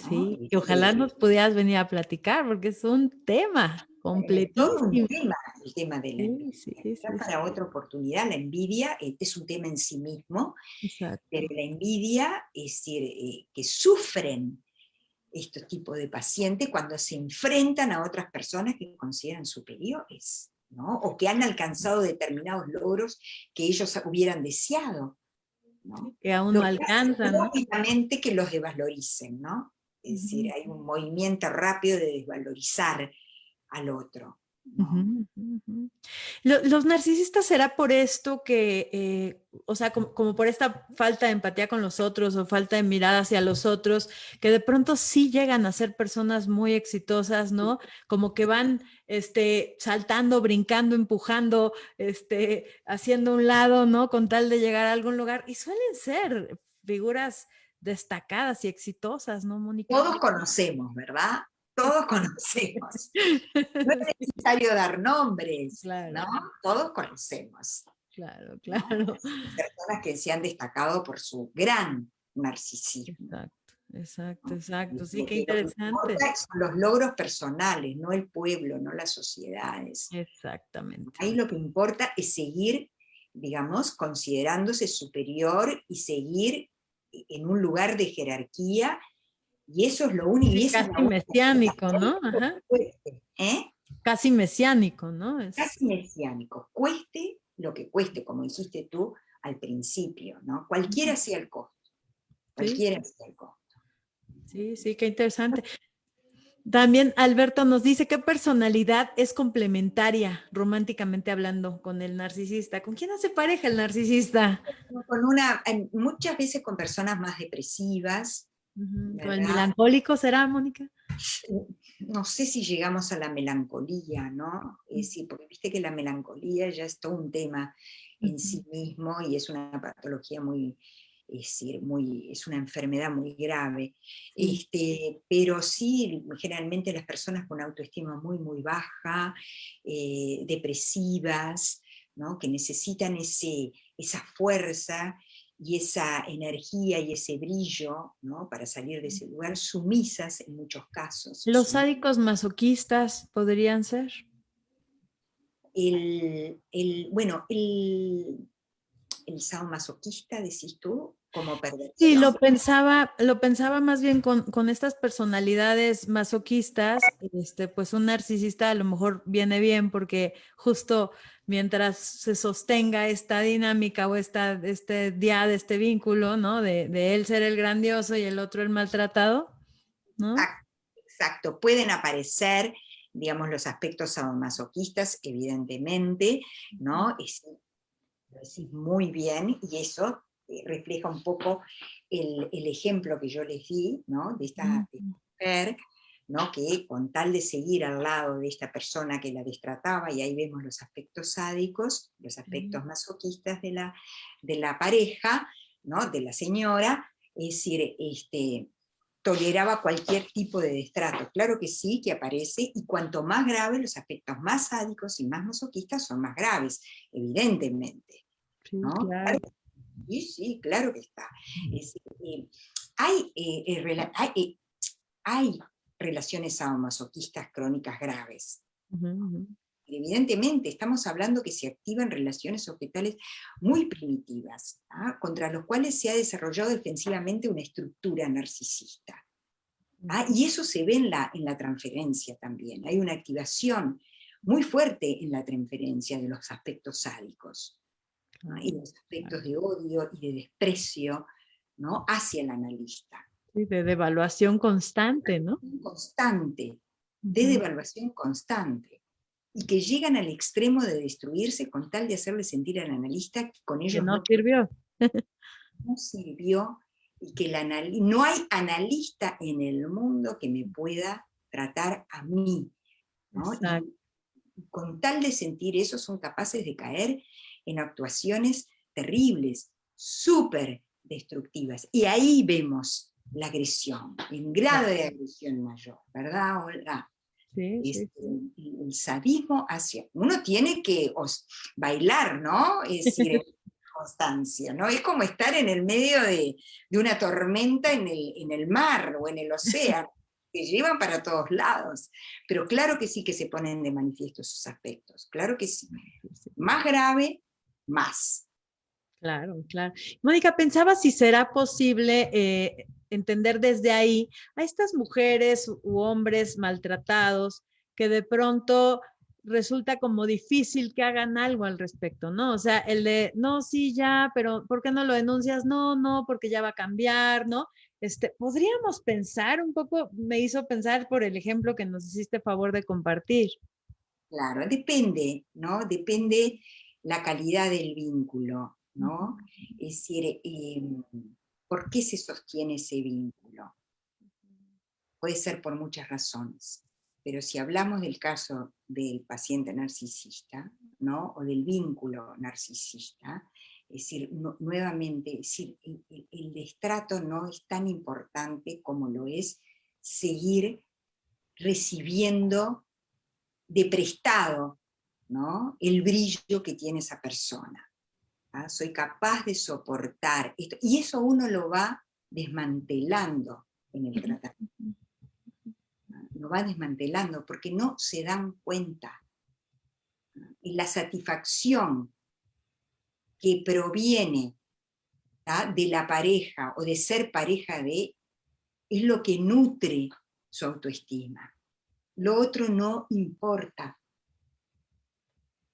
¿no? Sí, y ojalá nos pudieras venir a platicar, porque es un tema completísimo. Todo un tema, el tema de la envidia. Sí, para otra oportunidad, la envidia es un tema en sí mismo, exacto. Pero la envidia, es decir, que sufren estos tipos de pacientes cuando se enfrentan a otras personas que consideran superiores, ¿no? O que han alcanzado determinados logros que ellos hubieran deseado. ¿no? Que aún no alcanzan. Rápidamente que los desvaloricen, ¿no? Es decir, hay un movimiento rápido de desvalorizar al otro. ¿no? Los narcisistas será por esto que, o sea, como por esta falta de empatía con los otros o falta de mirada hacia los otros, que de pronto sí llegan a ser personas muy exitosas, ¿no? Como que van saltando, brincando, empujando, haciendo un lado, ¿no? Con tal de llegar a algún lugar. Y suelen ser figuras destacadas y exitosas, ¿no, Mónica? Todos conocemos, ¿verdad? Todos conocemos. No es necesario dar nombres, claro. ¿no? Todos conocemos. Claro. ¿no? Personas que se han destacado por su gran narcisismo. Exacto. Sí, qué interesante. Son los logros personales, no el pueblo, no las sociedades. Exactamente. Ahí lo que importa es seguir, digamos, considerándose superior y seguir en un lugar de jerarquía. Y eso es lo único. Sí, casi mesiánico, ¿no? Ajá. ¿eh? Casi mesiánico, ¿no? Casi mesiánico, cueste lo que cueste, como dijiste tú al principio, ¿no? Cualquiera sea el costo, Sí, cualquiera sea el costo. sí, sí, qué interesante. También Alberto nos dice qué personalidad es complementaria, románticamente hablando, con el narcisista. ¿Con quién hace pareja el narcisista? Muchas veces con personas más depresivas, ¿Con el ¿verdad? melancólico será, Mónica? No sé si llegamos a la melancolía, ¿no? Es decir, porque viste que la melancolía ya es todo un tema en sí mismo y es una patología muy, es decir, es una enfermedad muy grave. Pero sí, generalmente las personas con autoestima muy, muy baja, depresivas, ¿no? Que necesitan esa fuerza y esa energía y ese brillo, ¿no? Para salir de ese lugar, sumisas en muchos casos. ¿Los sádicos masoquistas podrían ser? Bueno, el sadomasoquista, decís tú, como Sí, perversión. lo pensaba más bien con estas personalidades masoquistas, pues un narcisista a lo mejor viene bien porque justo mientras se sostenga esta dinámica o este vínculo, ¿no? De él ser el grandioso y el otro el maltratado, ¿no? Exacto, pueden aparecer, digamos, los aspectos sadomasoquistas, evidentemente, ¿no? Lo decís muy bien, y eso refleja un poco el ejemplo que yo les di, ¿no? De esta mujer, ¿no? Que con tal de seguir al lado de esta persona que la destrataba, y ahí vemos los aspectos sádicos, los aspectos masoquistas de la pareja, ¿no? De la señora, es decir, toleraba cualquier tipo de destrato. Claro que sí, que aparece, y cuanto más grave, los aspectos más sádicos y más masoquistas son más graves, evidentemente. Sí, ¿No? claro. Sí, sí, claro que está. Hay, hay relaciones sadomasoquistas crónicas graves. Evidentemente, estamos hablando que se activan relaciones objetales muy primitivas, ¿ah? Contra los cuales se ha desarrollado defensivamente una estructura narcisista. ¿Ah? Y eso se ve en la transferencia también. Hay una activación muy fuerte en la transferencia de los aspectos sádicos, ¿no? Y de los aspectos de odio y de desprecio, ¿no? Hacia el analista. Sí, de devaluación constante, ¿no? Constante, de devaluación constante. Y que llegan al extremo de destruirse con tal de hacerle sentir al analista que con ellos Que no sirvió. no sirvió, y que no hay analista en el mundo que me pueda tratar a mí, ¿no? Y con tal de sentir eso son capaces de caer en actuaciones terribles, súper destructivas. Y ahí vemos la agresión, el grado de agresión mayor, ¿verdad, Olga? Sí. El sadismo hacia... Uno tiene que bailar, ¿no? Es decir, en constancia, ¿no? Es como estar en el medio de una tormenta en el mar o en el océano, que llevan para todos lados. Pero claro que sí que se ponen de manifiesto esos aspectos, claro que sí. Más grave, más. Claro, claro. Mónica, pensaba si será posible entender desde ahí a estas mujeres u hombres maltratados que de pronto resulta como difícil que hagan algo al respecto, ¿no? O sea, el de, no, sí, ya, pero ¿por qué no lo denuncias? No, no, porque ya va a cambiar, ¿no? Podríamos pensar un poco, me hizo pensar por el ejemplo que nos hiciste favor de compartir. Claro, depende, ¿no? Depende la calidad del vínculo, ¿no? Es decir, ¿por qué se sostiene ese vínculo? Puede ser por muchas razones, pero si hablamos del caso del paciente narcisista, ¿no? O del vínculo narcisista, es decir, nuevamente, es decir, el destrato no es tan importante como lo es seguir recibiendo de prestado, ¿no? El brillo que tiene esa persona. ¿Ah? Soy capaz de soportar esto. Y eso uno lo va desmantelando en el tratamiento. Lo va desmantelando porque no se dan cuenta. Y la satisfacción que proviene, ¿tá? De la pareja o de ser pareja de, es lo que nutre su autoestima. lo otro no importa.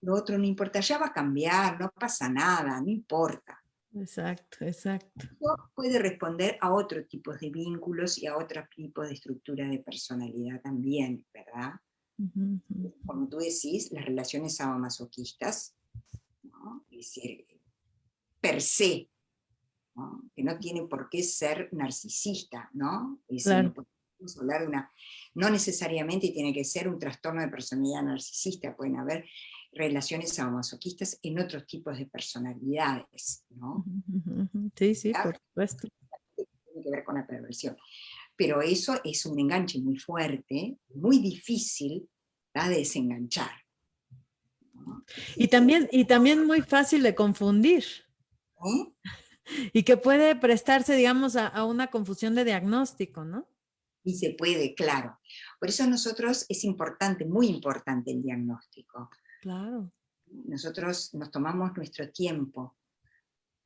Lo otro no importa, ya va a cambiar, no pasa nada, no importa. Exacto, exacto. Eso puede responder a otros tipos de vínculos y a otros tipos de estructura de personalidad también, ¿verdad? Como tú decís, las relaciones sadomasoquistas, ¿no? Es decir, per se, ¿no? Que no tiene por qué ser narcisista, ¿no? Es decir, Claro. no podemos hablar de una, no necesariamente tiene que ser un trastorno de personalidad narcisista, pueden haber relaciones sadomasoquistas en otros tipos de personalidades, ¿no? Sí, sí, por supuesto. Tiene que ver con la perversión. Pero eso es un enganche muy fuerte, muy difícil, ¿verdad?, de desenganchar, ¿no? Y también muy fácil de confundir. ¿Eh? Y que puede prestarse, digamos, a una confusión de diagnóstico, ¿no? Y se puede, claro. Por eso nosotros es importante, muy importante el diagnóstico. Claro. Nosotros nos tomamos nuestro tiempo,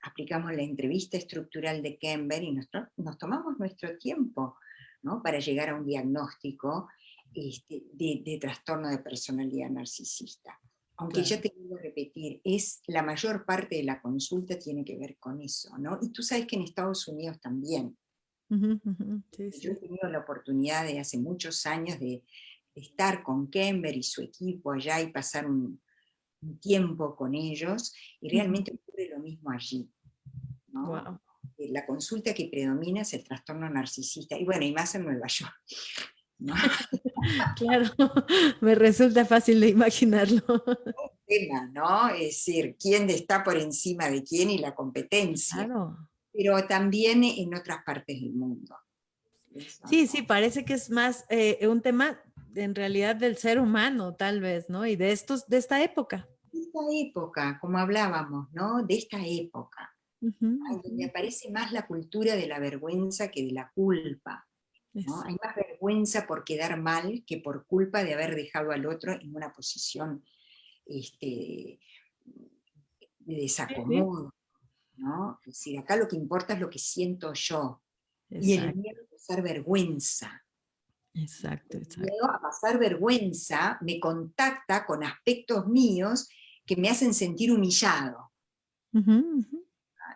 aplicamos la entrevista estructural de Kember y nos tomamos nuestro tiempo, ¿no?, para llegar a un diagnóstico de trastorno de personalidad narcisista. Aunque Claro. ya te quiero repetir, es la mayor parte de la consulta tiene que ver con eso, ¿no? Y tú sabes que en Estados Unidos también. Sí, Yo he sí. tenido la oportunidad de hace muchos años de estar con Kember y su equipo allá y pasar un tiempo con ellos, y realmente ocurre lo mismo allí, ¿no? Wow. La consulta que predomina es el trastorno narcisista, y bueno, y más en Nueva York, ¿no? Claro, me resulta fácil de imaginarlo. Tema, ¿no? Es decir, quién está por encima de quién y la competencia, Claro. pero también en otras partes del mundo. Eso, Sí, ¿no? sí, parece que es más un tema en realidad del ser humano, tal vez, ¿no? Y de esta época. De esta época, como hablábamos, ¿no? De esta época, en donde aparece más la cultura de la vergüenza que de la culpa, ¿no? Hay más vergüenza por quedar mal que por culpa de haber dejado al otro en una posición de Sí, sí. desacomodo, ¿no? Es decir, acá lo que importa es lo que siento yo, y el Exacto, miedo a pasar vergüenza. exacto, El exacto. miedo a pasar vergüenza me contacta con aspectos míos que me hacen sentir humillado,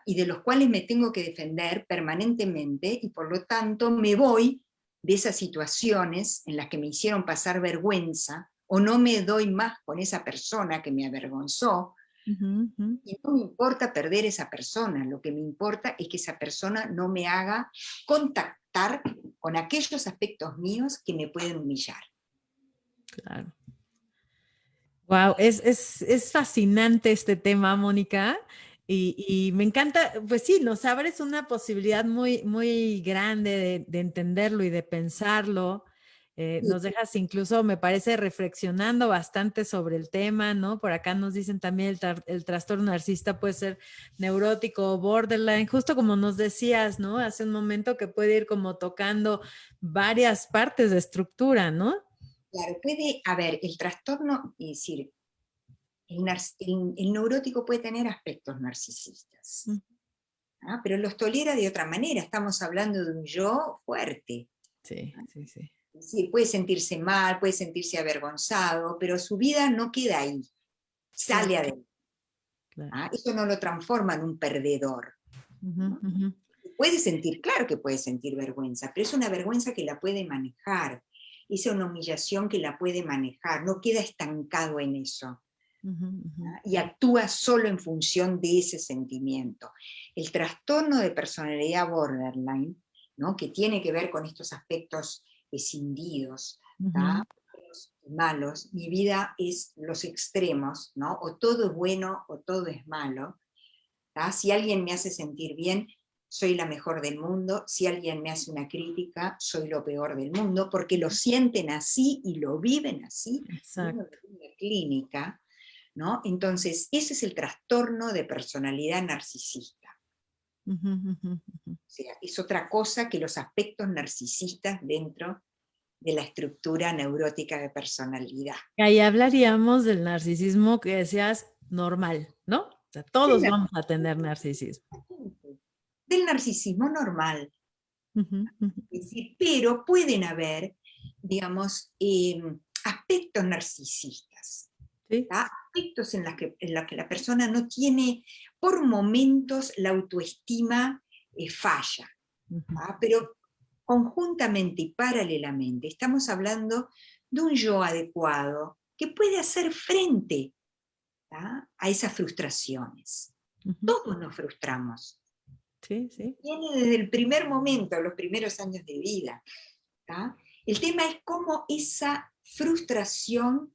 y de los cuales me tengo que defender permanentemente, y por lo tanto me voy de esas situaciones en las que me hicieron pasar vergüenza, o no me doy más con esa persona que me avergonzó, y no me importa perder esa persona, lo que me importa es que esa persona no me haga contactar con aquellos aspectos míos que me pueden humillar. Claro. Wow, es fascinante este tema, Mónica, y me encanta, pues sí, nos abres una posibilidad muy, muy grande de entenderlo y de pensarlo. Nos dejas incluso, me parece, reflexionando bastante sobre el tema, ¿no? Por acá nos dicen también el trastorno narcisista puede ser neurótico o borderline, justo como nos decías, ¿no? Hace un momento que puede ir como tocando varias partes de estructura, ¿no? Claro, puede haber el trastorno, es decir, el neurótico puede tener aspectos narcisistas, pero los tolera de otra manera. Estamos hablando de un yo fuerte. Sí, sí, sí. Es decir, puede sentirse mal, puede sentirse avergonzado, pero su vida no queda ahí, Claro, sale adelante. claro. Eso no lo transforma en un perdedor. Puede sentir, claro que puede sentir vergüenza, pero es una vergüenza que la puede manejar, es una humillación que la puede manejar, no queda estancado en eso. Y actúa solo en función de ese sentimiento. El trastorno de personalidad borderline, ¿no?, que tiene que ver con estos aspectos escindidos, malos, mi vida es los extremos, ¿no? O todo es bueno o todo es malo. Si alguien me hace sentir bien, soy la mejor del mundo; si alguien me hace una crítica, soy lo peor del mundo, porque lo sienten así y lo viven así. Exacto. En la clínica, ¿no? Entonces, ese es el trastorno de personalidad narcisista. O sea, es otra cosa que los aspectos narcisistas dentro de la estructura neurótica de personalidad. Ahí hablaríamos del narcisismo que decías normal, ¿no? O sea, todos vamos a tener narcisismo. Del narcisismo normal. Es decir, pero pueden haber digamos, aspectos narcisistas, Sí. aspectos en los que la persona no tiene, por momentos la autoestima falla, pero conjuntamente y paralelamente estamos hablando de un yo adecuado que puede hacer frente a esas frustraciones. Todos nos frustramos. Sí, sí. Viene desde el primer momento, los primeros años de vida. El tema es cómo esa frustración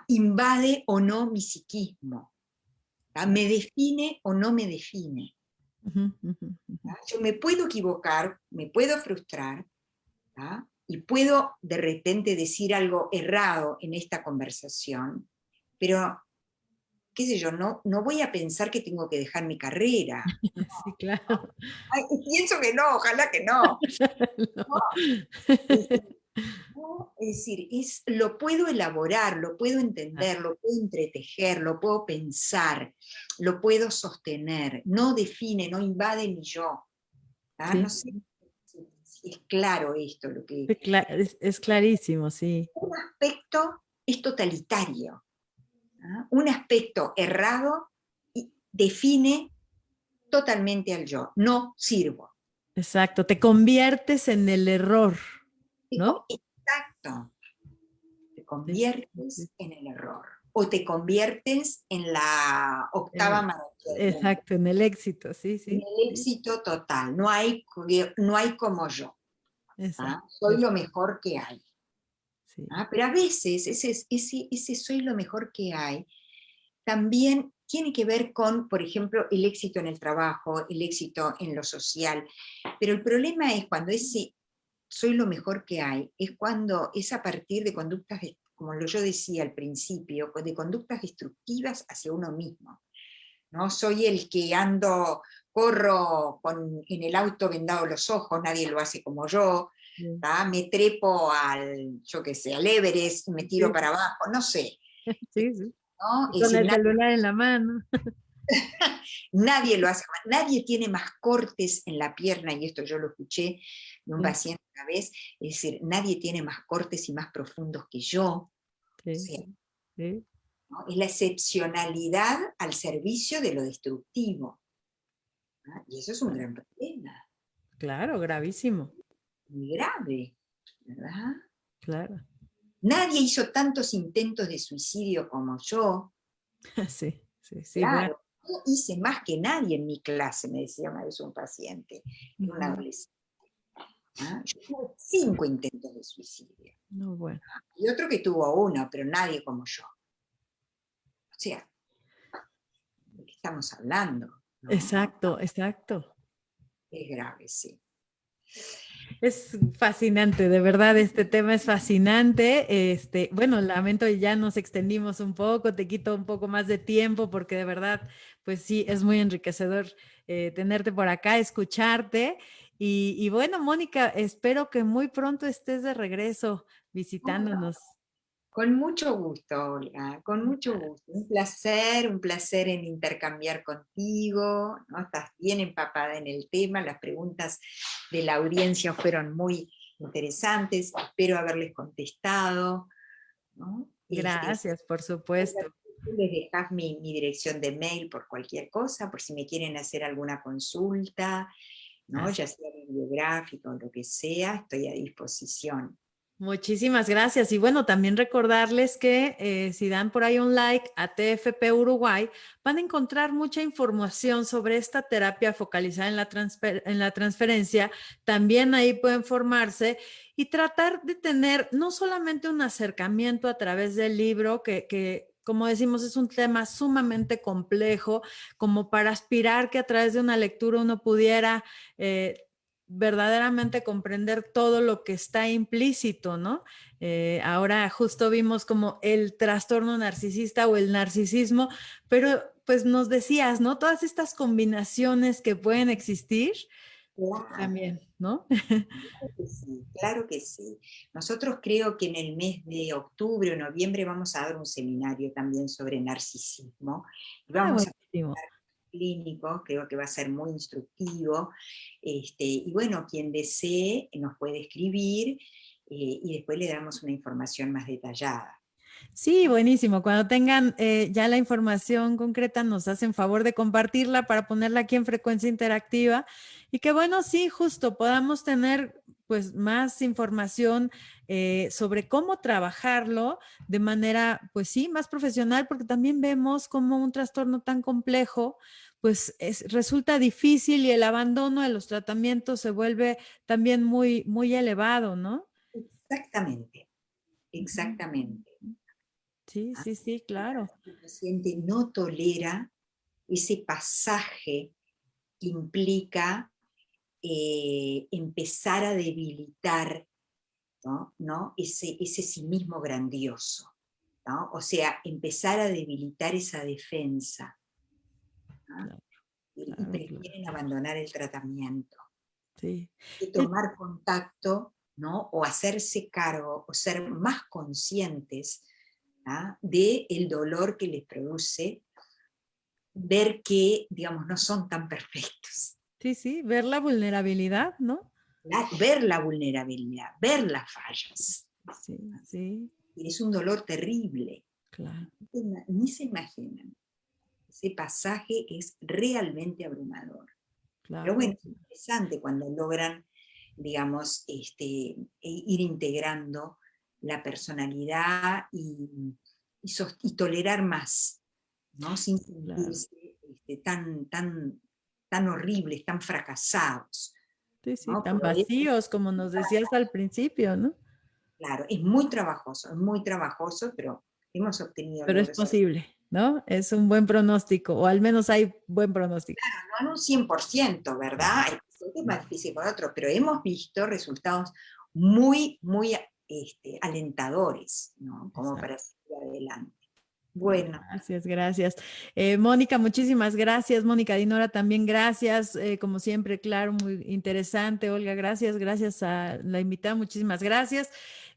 invade o no mi psiquismo. Me define o no me define. Yo me puedo equivocar, me puedo frustrar, y puedo de repente decir algo errado en esta conversación, pero, qué sé yo, no voy a pensar que tengo que dejar mi carrera. Sí, claro. Ay, pienso que no, ojalá que no. No. No, es decir, lo puedo elaborar, lo puedo entender, lo puedo entretejer, lo puedo pensar, lo puedo sostener, no define, no invade mi yo. Sí. No sé si es claro esto, lo que... Es clarísimo, sí. Un aspecto es totalitario, un aspecto errado define totalmente al yo, no sirvo. Exacto, te conviertes en el error, ¿no? Exacto. Te Sí, sí. conviertes en el error o te conviertes en la octava maravilla, Exacto, en el éxito, sí, en sí. el éxito total. No hay como yo. Exacto. Soy lo mejor que hay. Sí. Pero a veces ese soy lo mejor que hay también tiene que ver con, por ejemplo, el éxito en el trabajo, el éxito en lo social. Pero el problema es cuando ese soy lo mejor que hay, es cuando es a partir de conductas, como yo decía al principio, de conductas destructivas hacia uno mismo. ¿No? Soy el que corro en el auto vendado los ojos, nadie lo hace como yo, Sí. me trepo yo qué sé, al Everest, me tiro Sí, para abajo, no sé. sí, sí. ¿No? Y Es con decir, el celular en la mano. nadie lo hace, nadie tiene más cortes en la pierna, y esto yo lo escuché de un Sí, paciente una vez, es decir, nadie tiene más cortes y más profundos que yo. O sí, sea, sí. ¿no? Es la excepcionalidad al servicio de lo destructivo. Y eso es un gran problema, Claro, gravísimo. muy grave, ¿verdad? Claro. Nadie hizo tantos intentos de suicidio como yo. Sí, sí, sí. Bueno. Claro, yo hice más que nadie en mi clase, me decía una vez un paciente, era un adolescente. Yo tuve 5 intentos de suicidio. No, bueno. Y otro que tuvo 1, pero nadie como yo. O sea, ¿de qué estamos hablando? ¿No? Exacto, exacto. Es grave, sí. Es fascinante, de verdad, este tema es fascinante. Bueno, lamento ya nos extendimos un poco, te quito un poco más de tiempo porque de verdad, pues sí, es muy enriquecedor tenerte por acá, escucharte. Y bueno, Mónica, espero que muy pronto estés de regreso visitándonos. Con mucho gusto, Olga, con mucho gusto. Un placer en intercambiar contigo, ¿no? Estás bien empapada en el tema, las preguntas de la audiencia fueron muy interesantes, espero haberles contestado, ¿no? Gracias, por supuesto. Les dejas mi dirección de mail por cualquier cosa, por si me quieren hacer alguna consulta, ¿no? Así. Ya sea bibliográfica o lo que sea, estoy a disposición. Muchísimas gracias. Y bueno, también recordarles que si dan por ahí un like a TFP Uruguay, van a encontrar mucha información sobre esta terapia focalizada en la transferencia. También ahí pueden formarse y tratar de tener no solamente un acercamiento a través del libro, que como decimos, es un tema sumamente complejo, como para aspirar que a través de una lectura uno pudiera verdaderamente comprender todo lo que está implícito, ¿no? Ahora justo vimos como el trastorno narcisista o el narcisismo, pero pues nos decías, ¿no? Todas estas combinaciones que pueden existir, pues Claro. también, ¿no? Claro que sí, claro que sí. Nosotros creo que en el mes de octubre o noviembre vamos a dar un seminario también sobre narcisismo. Y Ah, vamos a buenísimo. clínicos, creo que va a ser muy instructivo. Y bueno, quien desee nos puede escribir y después le damos una información más detallada. Sí, buenísimo. Cuando tengan ya la información concreta, nos hacen favor de compartirla para ponerla aquí en Frecuencia Interactiva y que bueno, sí, justo podamos tener pues más información sobre cómo trabajarlo de manera, pues sí, más profesional, porque también vemos como un trastorno tan complejo, pues resulta difícil y el abandono de los tratamientos se vuelve también muy, muy elevado, ¿no? Exactamente, exactamente. Sí, sí, sí, claro. El paciente no tolera ese pasaje que implica empezar a debilitar, ¿no? Ese sí mismo grandioso, ¿no? O sea, empezar a debilitar esa defensa, ¿no? Claro, Y claro, claro. prefieren abandonar el tratamiento. Sí. Y tomar contacto, ¿no? O hacerse cargo, o ser más conscientes, ¿no? del dolor que les produce ver que, digamos, no son tan perfectos. Sí, sí, ver la vulnerabilidad, ¿no? Ver la vulnerabilidad, ver las fallas. Sí, sí, Y es un dolor terrible. claro, Ni se imaginan. Ese pasaje es realmente abrumador. Pero bueno, claro. es interesante cuando logran, digamos, ir integrando la personalidad y tolerar más, ¿no? Sin Claro. sentirse tan horribles, tan fracasados, Sí, sí, ¿no? tan Pero vacíos como nos decías al principio, ¿no? claro, es muy trabajoso, pero hemos obtenido Pero es logros. posible, ¿no? Es un buen pronóstico, o al menos hay buen pronóstico. No en un 100%, ¿verdad? Hay pacientes más difíciles por otros, pero hemos visto resultados muy, muy alentadores, ¿no? Como para Exacto. seguir adelante. Bueno, Gracias, gracias. Mónica, muchísimas gracias. Mónica Dinora, también gracias. Como siempre, claro, muy interesante. Olga, gracias. Gracias a la invitada, muchísimas gracias.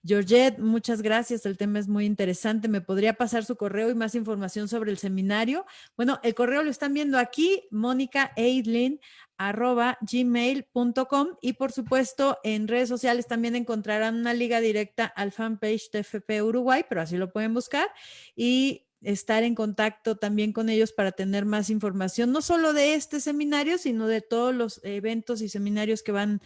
Georgette, muchas gracias. El tema es muy interesante. ¿Me podría pasar su correo y más información sobre el seminario? Bueno, el correo lo están viendo aquí, monicaeidlin@gmail.com, y por supuesto en redes sociales también encontrarán una liga directa al fanpage de FP Uruguay, pero así lo pueden buscar y estar en contacto también con ellos para tener más información, no solo de este seminario, sino de todos los eventos y seminarios que van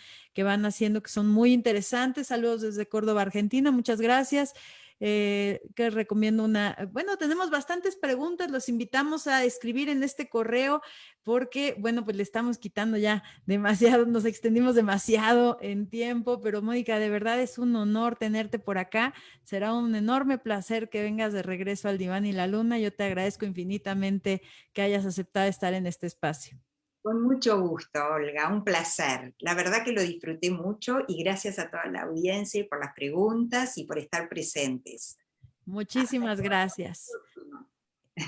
haciendo, que son muy interesantes. Saludos desde Córdoba, Argentina. Muchas gracias. Que recomiendo bueno, tenemos bastantes preguntas, los invitamos a escribir en este correo porque, bueno, pues le estamos quitando ya demasiado, nos extendimos demasiado en tiempo, pero Mónica, de verdad es un honor tenerte por acá. Será un enorme placer que vengas de regreso al Diván y la Luna. Yo te agradezco infinitamente que hayas aceptado estar en este espacio. con mucho gusto, Olga, un placer. La verdad que lo disfruté mucho y gracias a toda la audiencia por las preguntas y por estar presentes. Hasta Muchísimas gracias. la próxima.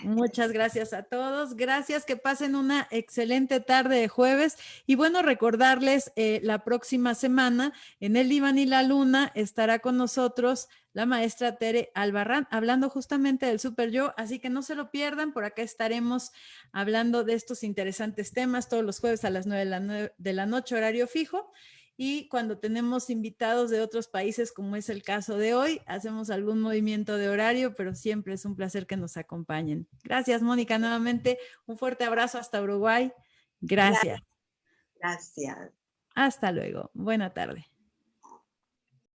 Muchas gracias a todos. Gracias, que pasen una excelente tarde de jueves. Y bueno, recordarles, la próxima semana en el Diván y la Luna estará con nosotros la maestra Tere Albarrán, hablando justamente del super yo. Así que no se lo pierdan, por acá estaremos hablando de estos interesantes temas todos los jueves a las 9 de la noche, horario fijo. Y cuando tenemos invitados de otros países, como es el caso de hoy, hacemos algún movimiento de horario, pero siempre es un placer que nos acompañen. Gracias, Mónica, nuevamente. Un fuerte abrazo hasta Uruguay. Gracias. Gracias. Hasta luego. Buena tarde.